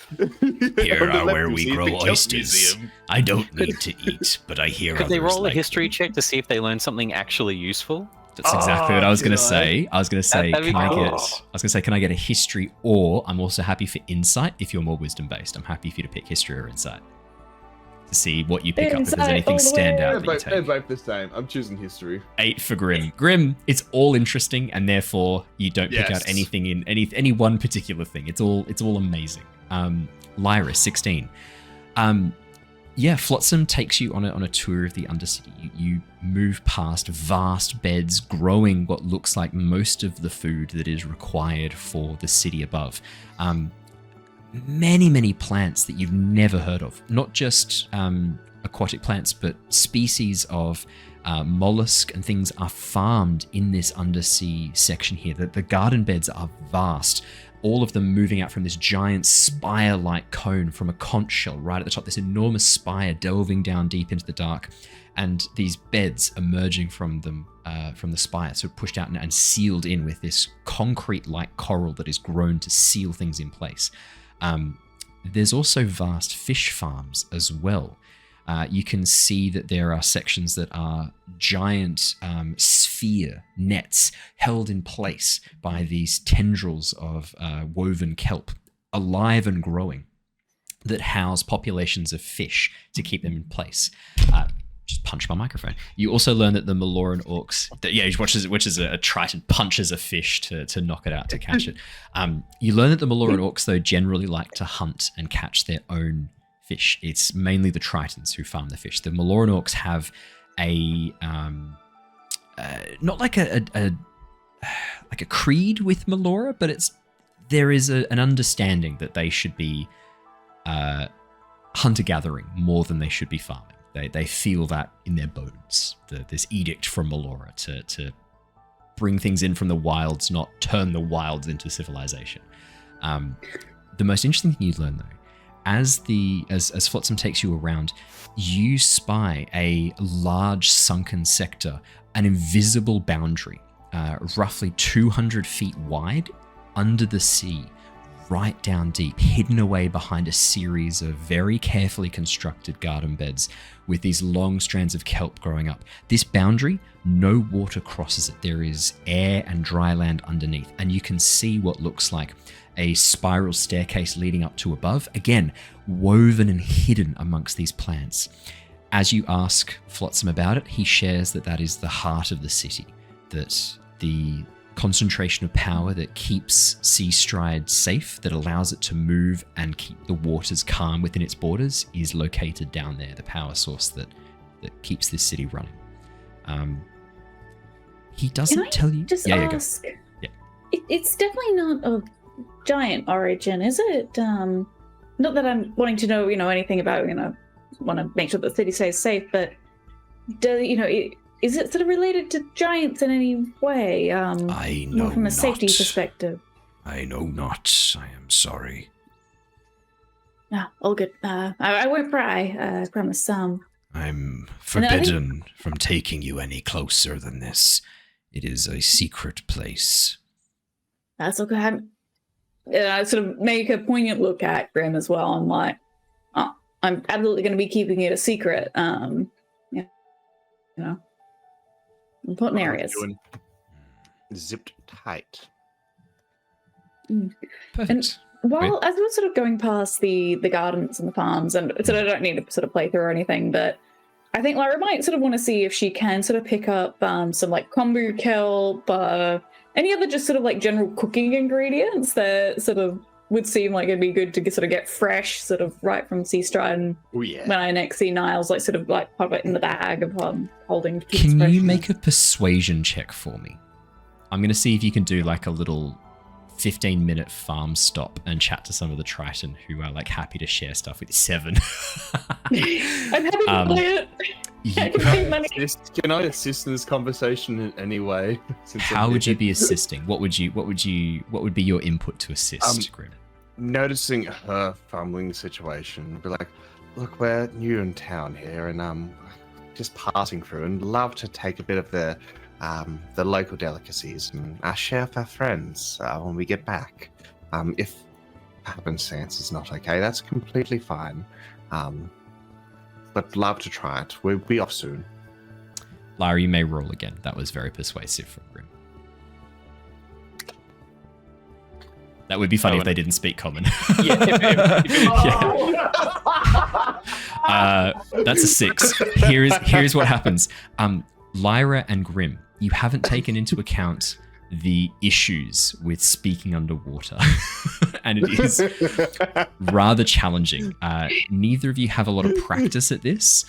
Here are where we grow oysters. I don't need to eat, but I hear Could they roll like a history them. check to see if they learn something actually useful? That's exactly what I was going to say. I was going to say, That'd be cool. can I get a history, or I'm also happy for insight if you're more wisdom based. I'm happy for you to pick history or insight to see what you pick up if there's anything stand out that you They're take. both the same. I'm choosing history. 8 for Grim. Grim, it's all interesting, and therefore you don't pick out anything in any one particular thing. It's all amazing. Lyra, 16. Flotsam takes you on a tour of the Undercity. You move past vast beds growing what looks like most of the food that is required for the city above. Many plants that you've never heard of. Not just aquatic plants, but species of mollusk and things are farmed in this undersea section here. The garden beds are vast. All of them moving out from this giant spire-like cone from a conch shell right at the top. This enormous spire delving down deep into the dark, and these beds emerging from them, from the spire, so pushed out and sealed in with this concrete-like coral that is grown to seal things in place. There's also vast fish farms as well. You can see that there are sections that are giant sphere nets held in place by these tendrils of woven kelp, alive and growing, that house populations of fish to keep them in place. Just punch my microphone. You also learn that the Maloran orcs, which is a Triton, punches a fish to knock it out, to catch it. You learn that the Maloran orcs, though, generally like to hunt and catch their own fish. It's mainly the Tritons who farm the fish. The Maloran orcs have a not like a creed with Melora, but there is an understanding that they should be hunter-gathering more than they should be farming. They feel that in their bones. This edict from Melora to bring things in from the wilds, not turn the wilds into civilization. The most interesting thing you learn, though, as Flotsam takes you around, you spy a large sunken sector, an invisible boundary, roughly 200 feet wide, under the sea, right down deep, hidden away behind a series of very carefully constructed garden beds with these long strands of kelp growing up. This boundary, no water crosses it. There is air and dry land underneath, and you can see what looks like a spiral staircase leading up to above, again, woven and hidden amongst these plants. As you ask Flotsam about it, he shares that is the heart of the city, that the concentration of power that keeps Seastride safe, that allows it to move and keep the waters calm within its borders, is located down there, the power source that keeps this city running. He doesn't tell you. Just ask. Yeah. It's definitely not of giant origin, is it? Not that I'm wanting to know, anything about, want to make sure that the city stays safe, but is it sort of related to giants in any way? I know more from a not. Safety perspective. I know not. I am sorry. No, all good. I won't pry. I promise. I'm forbidden from taking you any closer than this. It is a secret place. That's okay. I sort of make a poignant look at Grim as well. I'm like, I'm absolutely going to be keeping it a secret. Important areas. Zipped tight. Perfect. And as we're sort of going past the gardens and the farms, and sort of don't need to sort of play through or anything, but I think Lyra might sort of want to see if she can sort of pick up some like kombu kelp, any other just sort of like general cooking ingredients that sort of would seem like it'd be good to sort of get fresh, sort of right from Seastride. And when I next see Niles, like sort of like pop it in the bag of holding. Can you make a persuasion check for me? I'm going to see if you can do like a little 15-minute farm stop and chat to some of the Triton who are like happy to share stuff with 7. I'm happy to play it. Can I assist in this conversation in any way? How would you be assisting? What would be your input to assist, Grim? Noticing her fumbling situation, be like, look, we're new in town here, and just passing through, and love to take a bit of the local delicacies and share with our friends when we get back. If happenstance is not okay, that's completely fine. But love to try it. We'll be off soon. Lyra, you may roll again. That was very persuasive from Grim. That would be funny if they didn't speak common. That's a 6. Here's what happens. Lyra and Grim, you haven't taken into account the issues with speaking underwater. And it is rather challenging. Neither of you have a lot of practice at this.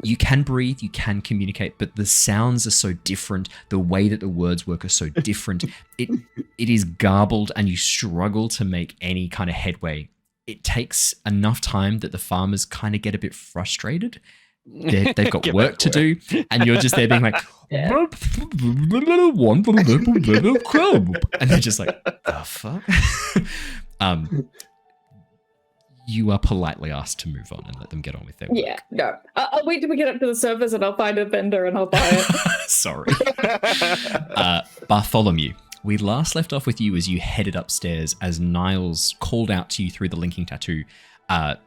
You can breathe, you can communicate, but the sounds are so different. The way that the words work are so different. It is garbled and you struggle to make any kind of headway. It takes enough time that the farmers kind of get a bit frustrated. They've got work to do, and you're just there being like, and they're just like, the fuck? You are politely asked to move on and let them get on with their work. Yeah, no. I'll wait till we get up to the surface and I'll find a vendor and I'll buy it. Sorry. Bartholomew, we last left off with you as you headed upstairs as Niles called out to you through the linking tattoo. Bart,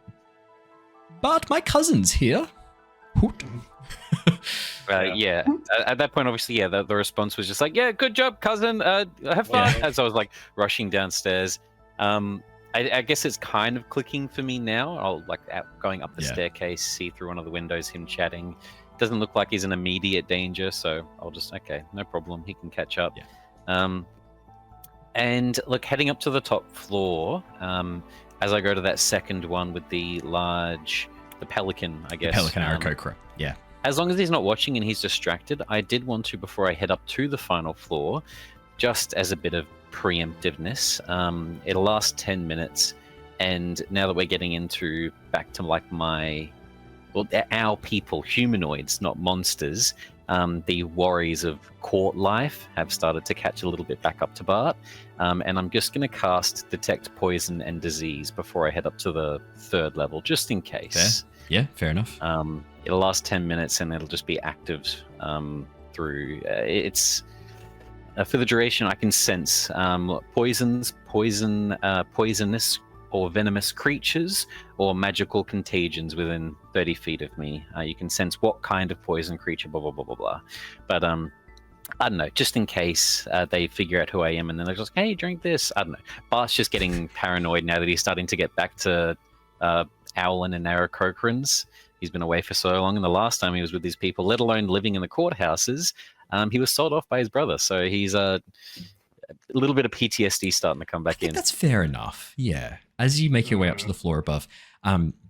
my cousin's here. At that point, obviously, the response was just like, yeah, good job, cousin. Have fun. Yeah. As I was like rushing downstairs. I guess it's kind of clicking for me now. I'll like going up the staircase, see through one of the windows, him chatting. Doesn't look like he's in immediate danger, so I'll just, okay, no problem. He can catch up. Yeah. And look, heading up to the top floor, as I go to that second one with the pelican, I guess. The pelican Aarakocra, yeah. As long as he's not watching and he's distracted, I did want to, before I head up to the final floor, just as a bit of preemptiveness, it'll last 10 minutes, and now that we're getting into back to like our people, humanoids, not monsters, the worries of court life have started to catch a little bit back up to Bart, and I'm just going to cast Detect Poison and Disease before I head up to the 3rd level, just in case. Fair. Yeah, fair enough. It'll last 10 minutes and it'll just be active through... it's... for the duration, I can sense poisonous or venomous creatures or magical contagions within 30 feet of me. You can sense what kind of poison creature, blah, blah, blah, blah, blah. But I don't know, just in case they figure out who I am and then they're just like, hey, drink this. I don't know. Bart's just getting paranoid now that he's starting to get back to Owlin and Aarakocrans. He's been away for so long, and the last time he was with these people, let alone living in the courthouses, he was sold off by his brother. So he's a little bit of PTSD starting to come back in. That's fair enough. Yeah. As you make your way up to the floor above,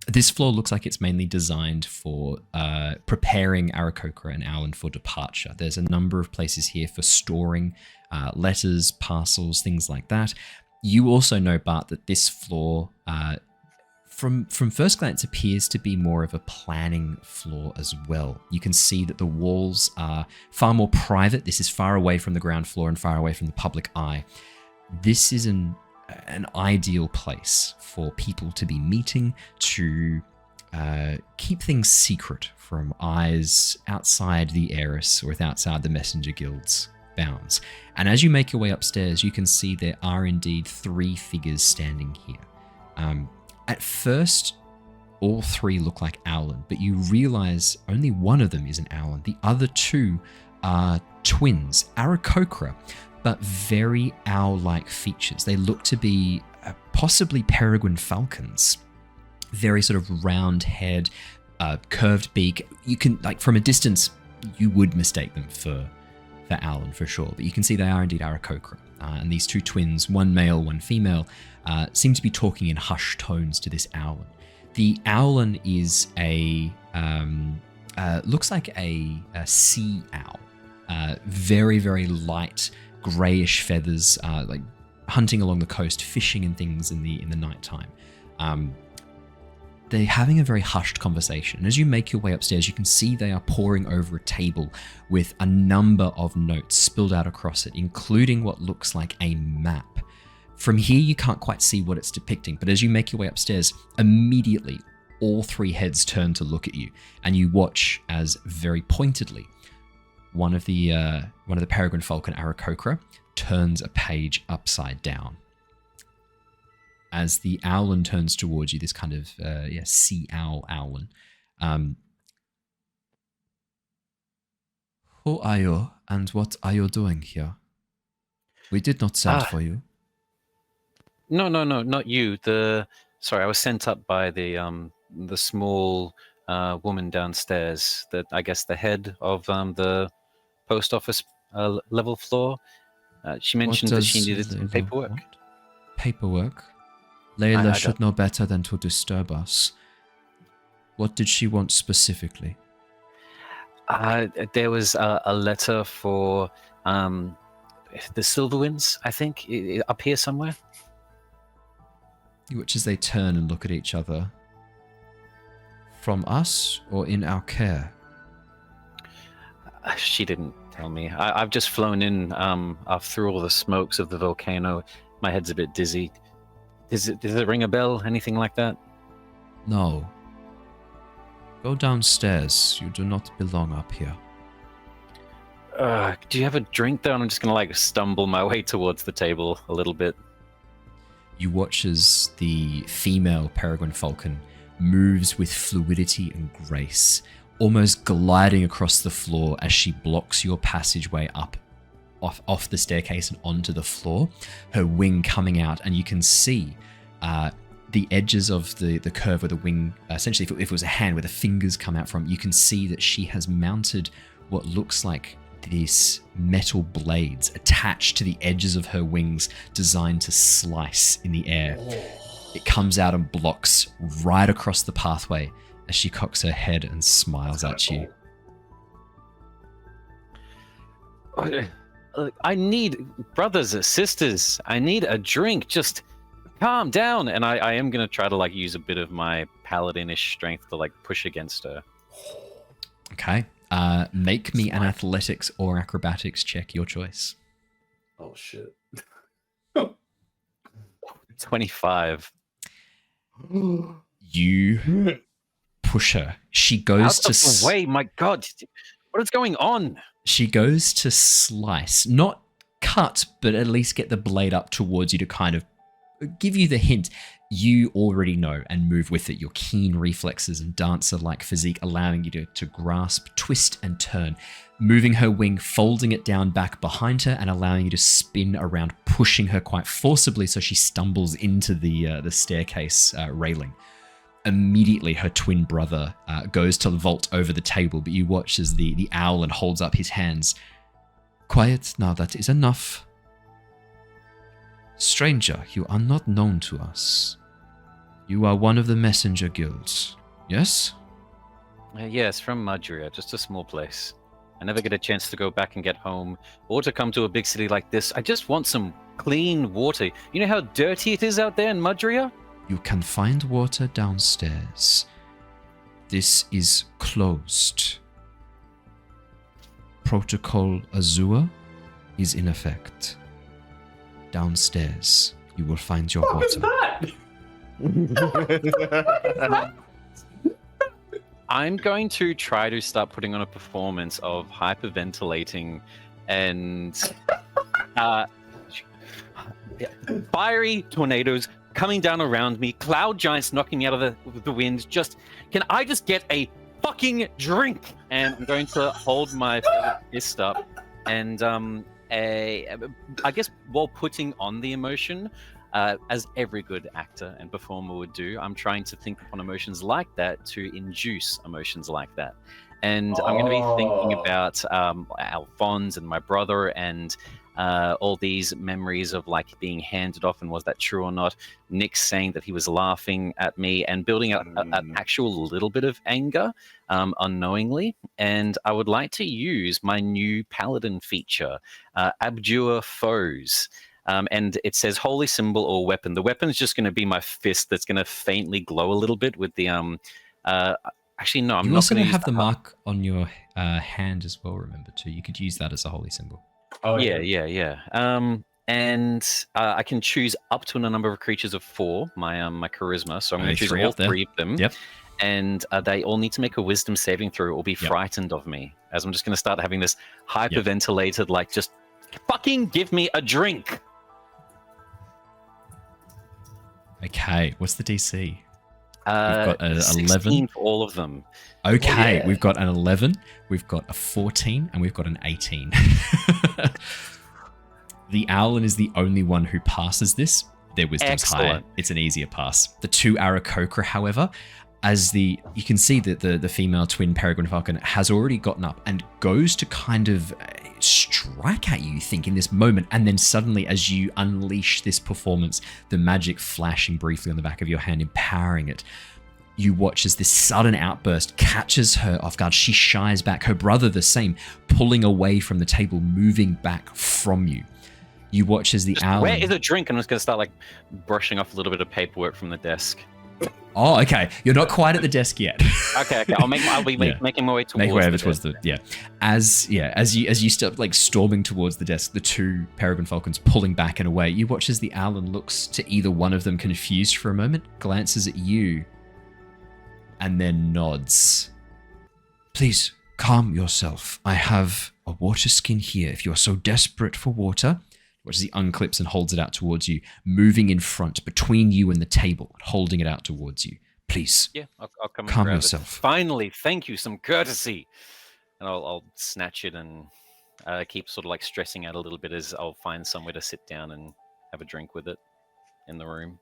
this floor looks like it's mainly designed for preparing Aarakocra and Owlin for departure. There's a number of places here for storing letters, parcels, things like that. You also know, Bart, that this floor, from first glance, appears to be more of a planning floor as well. You can see that the walls are far more private. This is far away from the ground floor and far away from the public eye. This is an ideal place for people to be meeting, to keep things secret from eyes outside the heiress or outside the messenger guild's bounds. And as you make your way upstairs, you can see there are indeed 3 figures standing here. At first, all 3 look like Owlin, but you realize only one of them is an Owlin. The other 2 are twins, Aarakocra, but very owl-like features. They look to be possibly peregrine falcons. Very sort of round head, curved beak. You can, like, from a distance, you would mistake them for Owlin for sure, but you can see they are indeed Aarakocra. And these two twins, one male, one female, seem to be talking in hushed tones to this Owlin. The Owlin is looks like a sea owl. Very, very light, greyish feathers, like hunting along the coast, fishing and things in the nighttime. They're having a very hushed conversation. And as you make your way upstairs, you can see they are poring over a table with a number of notes spilled out across it, including what looks like a map. From here, you can't quite see what it's depicting, but as you make your way upstairs, immediately all three heads turn to look at you, and you watch as very pointedly one of the Peregrine Falcon Aarakocra turns a page upside down. As the Owlin turns towards you, this kind of sea owl Owlin. Who are you, and what are you doing here? We did not send for you. No, not you. Sorry, I was sent up by the small woman downstairs. I guess the head of the post office level floor. She mentioned that she needed some paperwork. What? Paperwork? Layla should know better than to disturb us. What did she want specifically? There was a letter for the Silverwinds, I think, up here somewhere. Which as they turn and look at each other. From us or in our care? She didn't tell me. I've just flown in through all the smokes of the volcano. My head's a bit dizzy. Does it ring a bell? Anything like that? No. Go downstairs. You do not belong up here. Do you have a drink there? I'm just going to stumble my way towards the table a little bit. You watch as the female Peregrine Falcon moves with fluidity and grace, almost gliding across the floor as she blocks your passageway up off the staircase and onto the floor, her wing coming out, and you can see the edges of the curve where the wing, essentially if it was a hand where the fingers come out from, you can see that she has mounted what looks like these metal blades attached to the edges of her wings designed to slice in the air. It comes out and blocks right across the pathway as she cocks her head and smiles at you. I need brothers, sisters. I need a drink. Just calm down. And I am going to try to use a bit of my paladinish strength to push against her. Okay. Make me an athletics or acrobatics check, your choice. Oh, shit. 25. You push her. She goes out of the way. My God. What is going on? She goes to slice, not cut, but at least get the blade up towards you to kind of give you the hint. You already know and move with it. Your keen reflexes and dancer-like physique allowing you to grasp, twist, and turn, moving her wing, folding it down back behind her, and allowing you to spin around, pushing her quite forcibly so she stumbles into the staircase railing. Immediately, her twin brother goes to vault over the table, but you watch as the Owlin holds up his hands. Quiet, now that is enough. Stranger, you are not known to us. You are one of the messenger guilds, yes? Yes, from Madria, just a small place. I never get a chance to go back and get home, or to come to a big city like this. I just want some clean water. You know how dirty it is out there in Madria? You can find water downstairs. This is closed. Protocol Azure is in effect. Downstairs, you will find your water. What is that? I'm going to try to start putting on a performance of hyperventilating and fiery tornadoes coming down around me, cloud giants knocking me out of the wind. Can I just get a fucking drink? And I'm going to hold my fist up and I guess while putting on the emotion, as every good actor and performer would do, I'm trying to think upon emotions like that to induce emotions like that. And I'm going to be thinking about Alphonse and my brother and all these memories of like being handed off and was that true or not. Nick saying that he was laughing at me and building up an actual little bit of anger unknowingly. And I would like to use my new Paladin feature, Abjure Foes. And it says holy symbol or weapon. The weapon's just going to be my fist that's going to faintly glow a little bit with the... actually, no, I'm you not also going to have the mark on your hand as well, remember, too. You could use that as a holy symbol. Oh, Yeah. And I can choose up to a number of creatures of 4, my charisma. So I'm going to choose all 3 of them. Yep. And they all need to make a wisdom saving throw or be frightened of me. As I'm just going to start having this hyperventilated, like, just fucking give me a drink. Okay, what's the DC? We've got an 16 11 for all of them. Okay, we've got an 11, we've got a 14, and we've got an 18. The Owlin is the only one who passes this. Their wisdom's higher. It's an easier pass. The 2 Aarakocra, however, you can see that the female twin Peregrine Falcon has already gotten up and goes to kind of strike at you think in this moment, and then suddenly as you unleash this performance, the magic flashing briefly on the back of your hand, empowering it, you watch as this sudden outburst catches her off guard. She shies back, her brother the same, pulling away from the table, moving back from you. You watch as the owl... Where is a drink? I'm just going to start like brushing off a little bit of paperwork from the desk. Oh, okay. You're not quite at the desk yet. Okay. I'll be making my way towards Make way over towards the As you start like storming towards the desk, the 2 Peregrine Falcons pulling back and away. You watch as the Owlin looks to either one of them confused for a moment, glances at you, and then nods. Please calm yourself. I have a water skin here. If you're so desperate for water. Watch as he unclips and holds it out towards you, moving in front between you and the table, holding it out towards you. Please, I'll come calm and grab yourself. It. Finally, thank you, some courtesy. And I'll snatch it and keep sort of like stressing out a little bit as I'll find somewhere to sit down and have a drink with it in the room.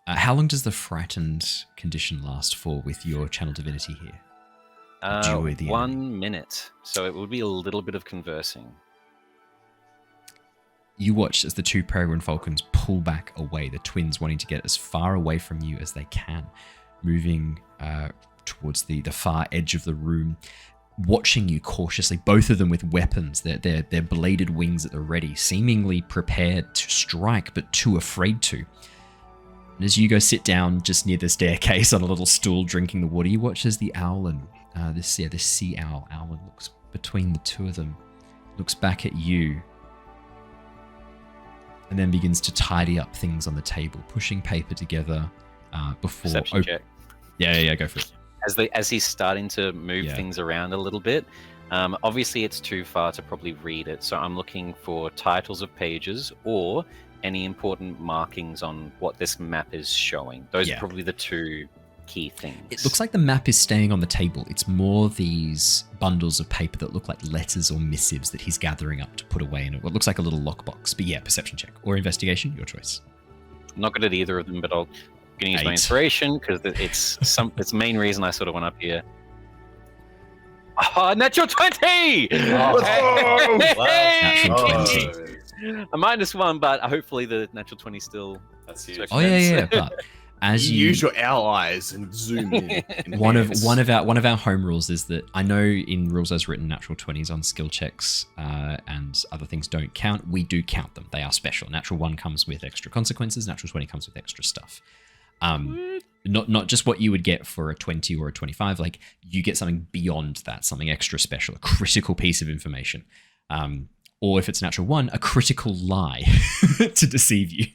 How long does the frightened condition last for with your channel divinity here? 1 minute. So it would be a little bit of conversing. You watch as the 2 Peregrine Falcons pull back away, the twins wanting to get as far away from you as they can, moving towards the far edge of the room, watching you cautiously, both of them with weapons, their bladed wings at the ready, seemingly prepared to strike, but too afraid to. And as you go sit down just near the staircase on a little stool drinking the water, you watch as the Owlin, this sea owl, Owlin looks between the 2 of them, looks back at you, and then begins to tidy up things on the table, pushing paper together before... Perception check. Yeah, go for it. As he's starting to move things around a little bit, obviously it's too far to probably read it, so I'm looking for titles of pages or any important markings on what this map is showing. Those are probably the 2 key things. It looks like the map is staying on the table. It's more these bundles of paper that look like letters or missives that he's gathering up to put away in what looks like a little lockbox. But yeah, perception check or investigation, your choice. I'm not good at either of them, but I'm going to use my inspiration because it's the main reason I sort of went up here. Natural 20! Natural 20. A -1, but hopefully the natural 20 still... That's huge. Oh yeah. But as you use your owl eyes and zoom in. one of our home rules is that I know in rules as written, natural 20s on skill checks and other things don't count. We do count them. They are special. Natural 1 comes with extra consequences. Natural 20 comes with extra stuff. Not just what you would get for a 20 or a 25. Like you get something beyond that, something extra special, a critical piece of information. Or if it's natural 1, a critical lie to deceive you.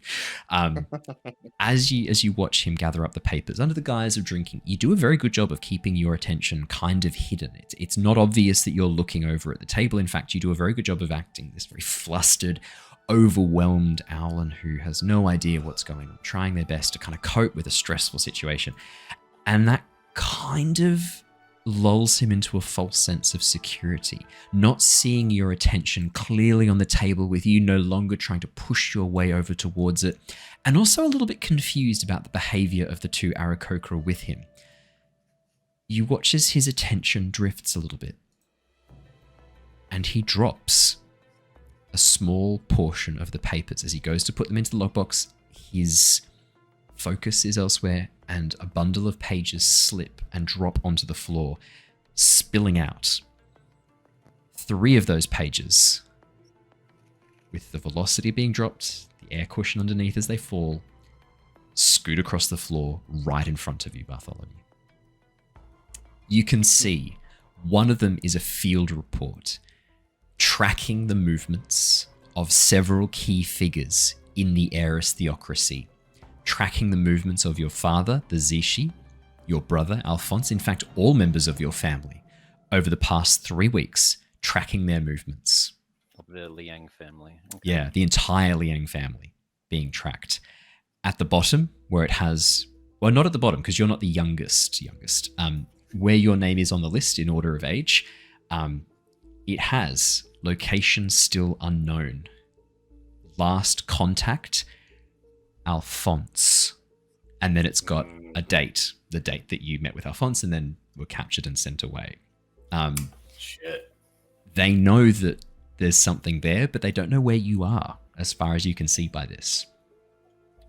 As you watch him gather up the papers under the guise of drinking, you do a very good job of keeping your attention kind of hidden. It's not obvious that you're looking over at the table. In fact, you do a very good job of acting this very flustered, overwhelmed Owlin who has no idea what's going on, trying their best to kind of cope with a stressful situation. And that kind of lulls him into a false sense of security, not seeing your attention clearly on the table with you no longer trying to push your way over towards it, and also a little bit confused about the behavior of the two Aarakocra with him. You watch as his attention drifts a little bit, and he drops a small portion of the papers. As he goes to put them into the lockbox, his focus is elsewhere, and a bundle of pages slip and drop onto the floor, spilling out. 3 of those pages, with the velocity being dropped, the air cushion underneath as they fall, scoot across the floor right in front of you, Bartholomew. You can see one of them is a field report tracking the movements of several key figures in the Aeris theocracy, tracking the movements of your father, the Zishi, your brother, Alphonse, in fact, all members of your family, over the past 3 weeks, tracking their movements. Of the Liang family. Okay. Yeah, the entire Liang family being tracked. At the bottom, where it has... Well, not at the bottom, because you're not the youngest. Where your name is on the list in order of age, it has location still unknown. Last contact, Alphonse. And then it's got a date, the date that you met with Alphonse and then were captured and sent away. Shit. They know that there's something there, but they don't know where you are, as far as you can see by this.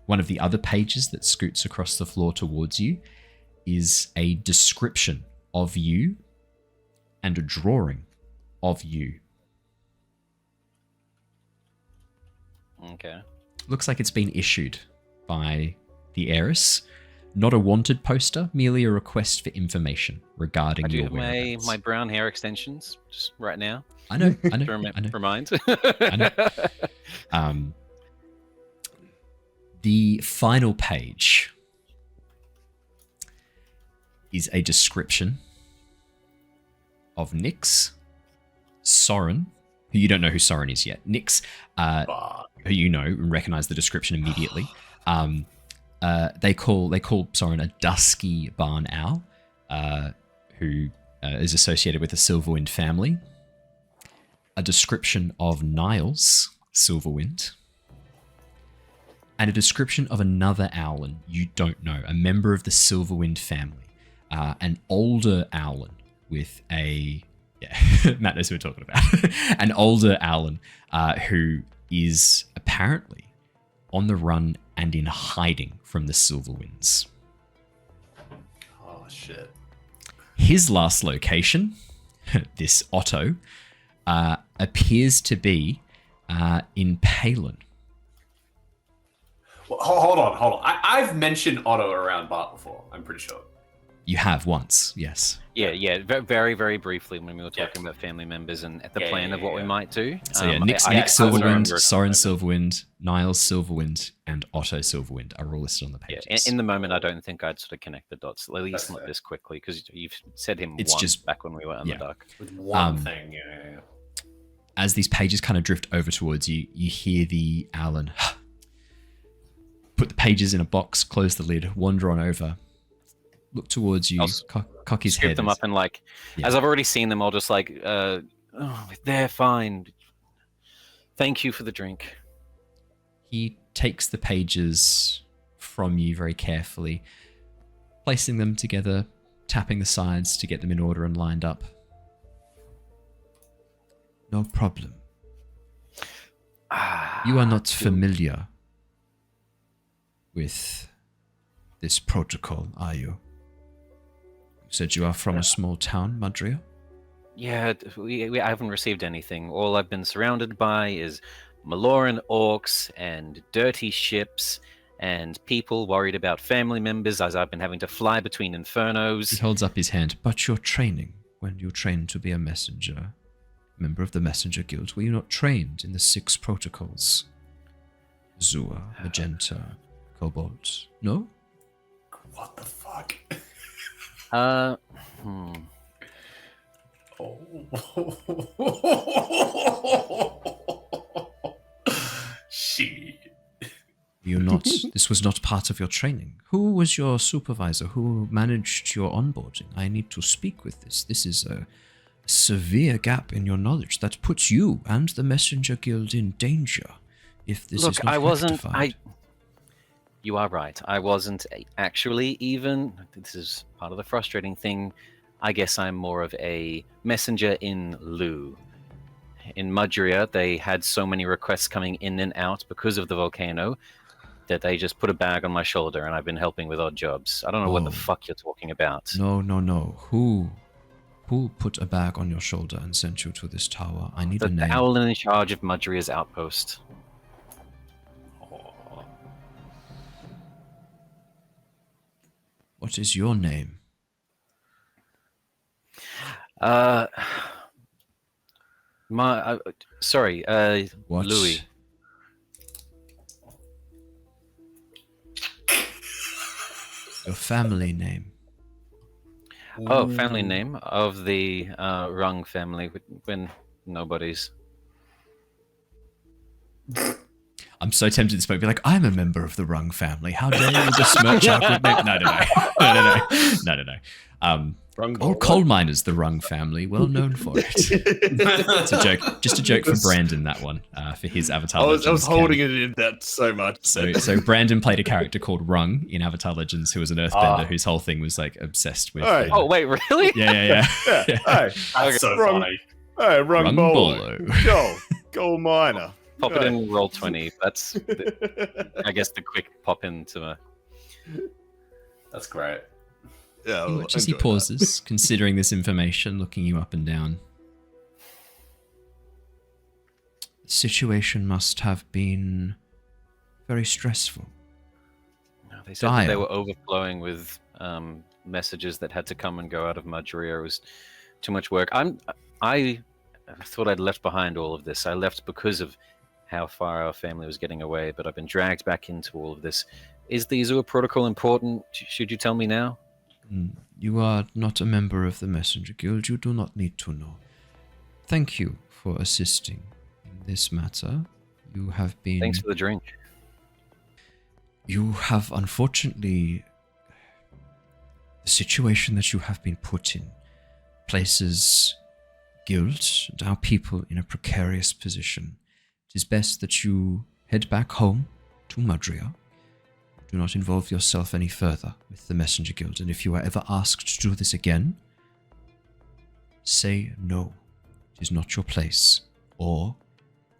One of the other pages that scoots across the floor towards you is a description of you and a drawing of you. Okay. Looks like it's been issued by the Aeris. Not a wanted poster, merely a request for information regarding I do your have whereabouts. my brown hair extensions just right now. I know. To remind. I know. The final page is a description of Nyx, Soren, who you don't know who Soren is yet. Nyx, who you know and recognize the description immediately. They call Soren a dusky barn owl, who is associated with the Silverwind family. A description of Niles, Silverwind. And a description of another Owlin you don't know, a member of the Silverwind family. An older Owlin with a... Yeah, Matt knows who we're talking about. An older Owlin who is apparently on the run and in hiding from the Silverwinds. Oh, shit. His last location, this Otto, appears to be in Palin. Well, hold on. I've mentioned Otto around Bart before, I'm pretty sure. You have once, yes. Yeah, very, very briefly when we were talking about family members and the plan of what we might do. So Nick Silverwind, Soren Silverwind, Niles Silverwind, and Otto Silverwind are all listed on the pages. Yeah, in the moment, I don't think I'd sort of connect the dots, at least not this quickly, because you've said him once back when we were in the dark. With one thing, yeah. As these pages kind of drift over towards you, you hear the Owlin put the pages in a box, close the lid, wander on over, look towards you, cock his head. Them up and as I've already seen them, I'll just they're fine. Thank you for the drink. He takes the pages from you very carefully, placing them together, tapping the sides to get them in order and lined up. No problem. You are not familiar with this protocol, are you? You said you are from a small town, Madria? Yeah, I haven't received anything. All I've been surrounded by is Maloran orcs and dirty ships and people worried about family members as I've been having to fly between infernos. He holds up his hand. But your training, when you trained to be a messenger, member of the Messenger Guild, were you not trained in the 6 protocols? Zua, Magenta, Cobalt. No? What the fuck? Oh. Shit. You're not. This This was not part of your training. Who was your supervisor? Who managed your onboarding? I need to speak with this. This is a severe gap in your knowledge that puts you and the Messenger Guild in danger if this is not rectified. You are right. I wasn't actually even... This is part of the frustrating thing. I guess I'm more of a messenger in lieu. In Mudria, they had so many requests coming in and out because of the volcano that they just put a bag on my shoulder and I've been helping with odd jobs. I don't know what the fuck you're talking about. No. Who put a bag on your shoulder and sent you to this tower? I need a name. The Owlin in charge of Mudria's outpost. What is your name? Sorry, What? Louis. Your family name. Oh, family name of the Rung family when nobody's. I'm so tempted at this point to be like, I'm a member of the Rung family. How dare you besmirch our good name? No. All coal miners, the Rung family, well known for it. It's a joke. Just a joke for Brandon, that one, for his Avatar Legends. I was holding it in that so much. So Brandon played a character called Rung in Avatar Legends who was an earthbender whose whole thing was like obsessed with... Oh, wait, really? Yeah. Hey, That's so funny. Hey, Rung Bolo. Bolo. Gold miner. Pop it in roll 20. That's, I guess, the quick pop into a... That's great. Yeah, You watch as he pauses, considering this information, looking you up and down. The situation must have been very stressful. They said that they were overflowing with messages that had to come and go out of Mudria. It was too much work. I thought I'd left behind all of this. I left because of how far our family was getting away, but I've been dragged back into all of this. Is the Azure Protocol important? Should you tell me now? You are not a member of the Messenger Guild. You do not need to know. Thank you for assisting in this matter. You have been... Thanks for the drink. You have, unfortunately... The situation that you have been put in places Guild and our people in a precarious position. It is best that you head back home to Mudria. Do not involve yourself any further with the Messenger Guild, and if you are ever asked to do this again, say no. It is not your place. Or,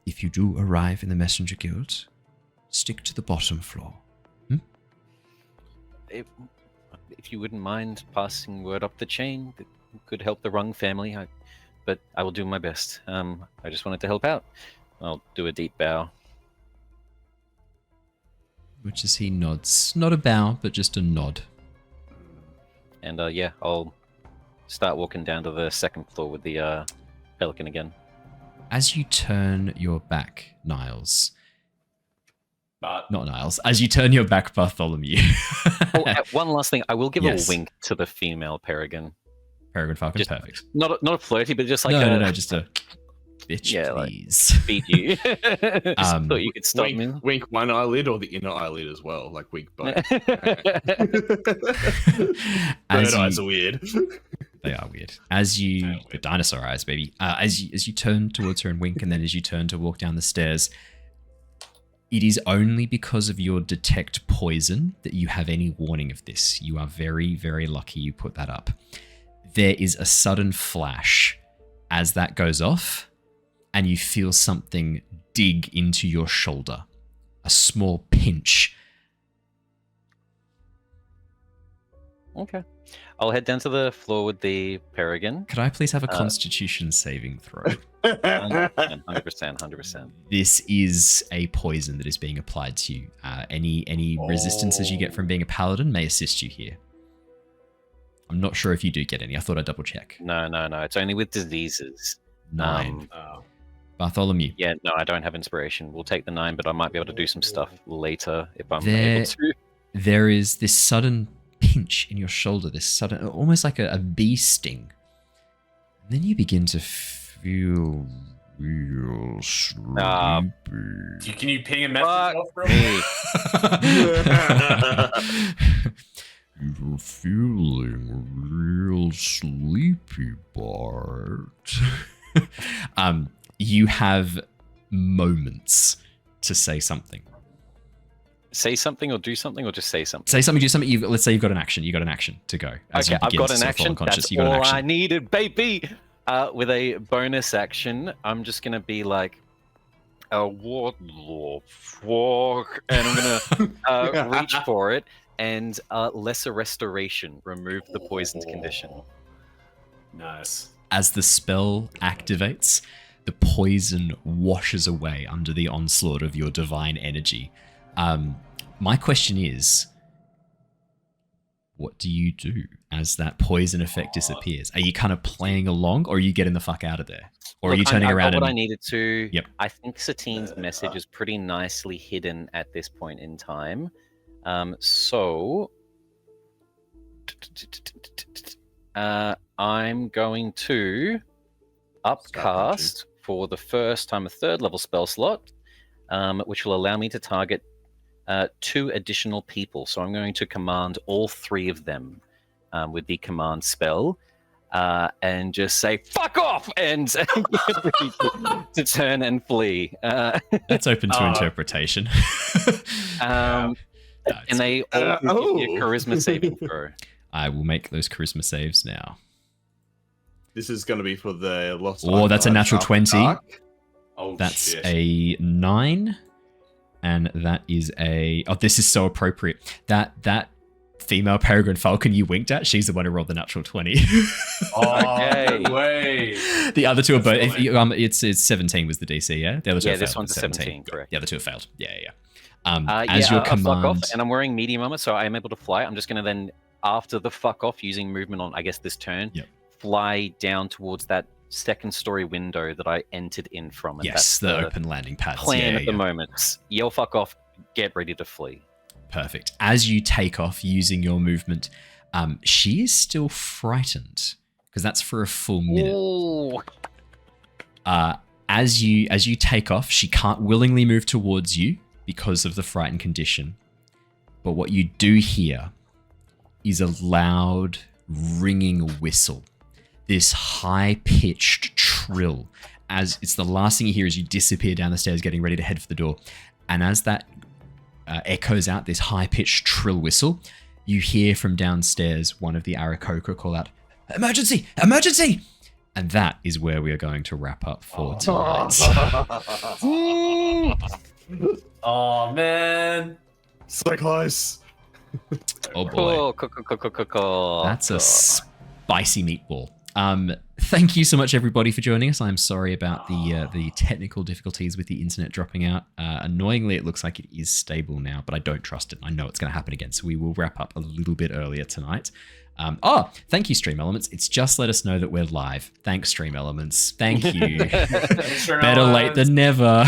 if you do arrive in the Messenger Guild, stick to the bottom floor. If you wouldn't mind passing word up the chain, that could help the Rung family, but I will do my best. I just wanted to help out. I'll do a deep bow. Which is he nods. Not a bow, but just a nod. And yeah, I'll start walking down to the second floor with the Pelican again. As you turn your back, Niles... But Not Niles. As you turn your back, Bartholomew. One last thing. I will give Yes. a wink to the female Peregrine. Peregrine Falcon, Just- perfect. Not a flirty, but just like No, just a... Bitch, Yeah, like- please. beat you. Just thought you could stop me. wink one eyelid or the inner eyelid as well, like wink both. As Bird eyes are weird. They are weird. As you... The dinosaur eyes, baby. As you turn towards her and wink, and then as you turn to walk down the stairs... It is only because of your detect poison that you have any warning of this. You are very, very lucky you put that up. There is a sudden flash as that goes off, and you feel something dig into your shoulder. A small pinch. Okay. I'll head down to the floor with the Peregrine. Could I please have a Constitution saving throw? 100%. This is a poison that is being applied to you. Any resistances you get from being a paladin may assist you here. I'm not sure if you do get any. I thought I'd double check. No. It's only with diseases. 9. Bartholomew. Yeah, no, I don't have inspiration. We'll take the 9, but I might be able to do some stuff later if I'm able to. There is this sudden pinch in your shoulder, this sudden, almost like a bee sting. And then you begin to feel feel sleepy. Can you ping a message off, bro? You're feeling real sleepy, Bart. You have moments to say something. Say something or do something or just say something? Say something, do something. Let's say you've got an action. You've got an action to go. Okay, I've got an action. That's all I needed, baby. With a bonus action, I'm just going to be like, what the fuck? And I'm going to reach for it. And lesser restoration, remove the poisoned condition. Nice. As the spell activates, the poison washes away under the onslaught of your divine energy. My question is, what do you do as that poison effect disappears? Are you kind of playing along, or are you getting the fuck out of there? Or are you turning around what and... I needed to... Yep. I think Satine's message is pretty nicely hidden at this point in time. So... I'm going to upcast for the first time a 3rd level spell slot, which will allow me to target 2 additional people. So I'm going to command all 3 of them with the command spell and just say, fuck off! And get ready to turn and flee. That's open to interpretation. And they all give you a charisma saving throw. I will make those charisma saves now. This is going to be for the Lost Oh, that's a natural 20. Oh, that's shit. a 9. And that is a... Oh, this is so appropriate. That female peregrine falcon you winked at, she's the one who rolled the natural 20. Okay. No way. The other two are both... It's 17 was the DC, yeah? The other two this one's a 17, correct. The other two have failed. Yeah. As your command... Fuck off, and I'm wearing medium armor, so I am able to fly. I'm just going to then, after the fuck off, using movement on, I guess, this turn, fly down towards that 2nd story window that I entered in from. And yes, that's the open landing pads. Plan at the moment. Yell fuck off, get ready to flee. Perfect. As you take off using your movement, she is still frightened because that's for a full minute. Ooh. As you take off, she can't willingly move towards you because of the frightened condition. But what you do hear is a loud ringing whistle. This high-pitched trill. As it's the last thing you hear as you disappear down the stairs, getting ready to head for the door. And as that echoes out, this high-pitched trill whistle, you hear from downstairs one of the Aarakocra call out, "Emergency! Emergency!" And that is where we are going to wrap up for tonight. Oh, man. So close. Oh, boy. Cool. That's a spicy meatball. Thank you so much, everybody, for joining us. I'm sorry about the technical difficulties with the internet dropping out. Annoyingly, it looks like it is stable now, but I don't trust it. I know it's going to happen again, so we will wrap up a little bit earlier tonight. Thank you, Stream Elements. It's just let us know that we're live. Thanks, Stream Elements. Thank you. Better late than never.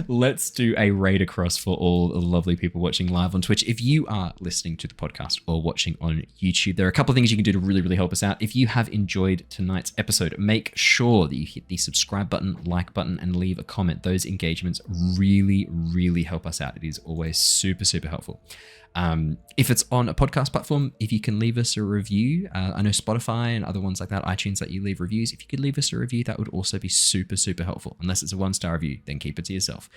Let's do a raid across for all the lovely people watching live on Twitch. If you are listening to the podcast or watching on YouTube, there are a couple of things you can do to really, really help us out. If you have enjoyed tonight's episode, make sure that you hit the subscribe button, like button, and leave a comment. Those engagements really, really help us out. It is always super, super helpful. If it's on a podcast platform, if you can leave us a review, I know Spotify and other ones like that, iTunes, let you leave reviews. If you could leave us a review, that would also be super, super helpful. Unless it's a 1-star review, then keep it to yourself.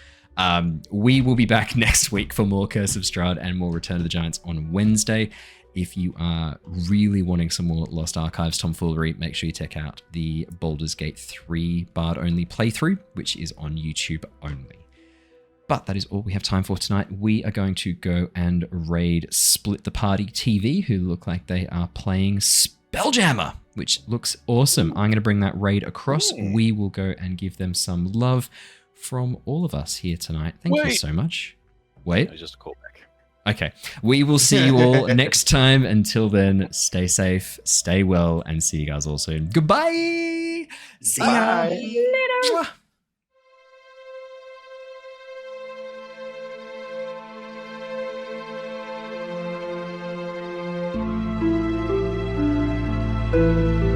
We will be back next week for more Curse of Strahd and more Return of the Giants on Wednesday. If you are really wanting some more Lost Archives tomfoolery, make sure you check out the Baldur's Gate 3 Bard-only playthrough, which is on YouTube only. But that is all we have time for tonight. We are going to go and raid Split the Party TV, who look like they are playing Spelljammer, which looks awesome. I'm going to bring that raid across. We will go and give them some love from all of us here tonight. Thank you so much. Wait. Just a callback. Okay. We will see you all next time. Until then, stay safe, stay well, and see you guys all soon. Goodbye. See ya. Later. Mwah.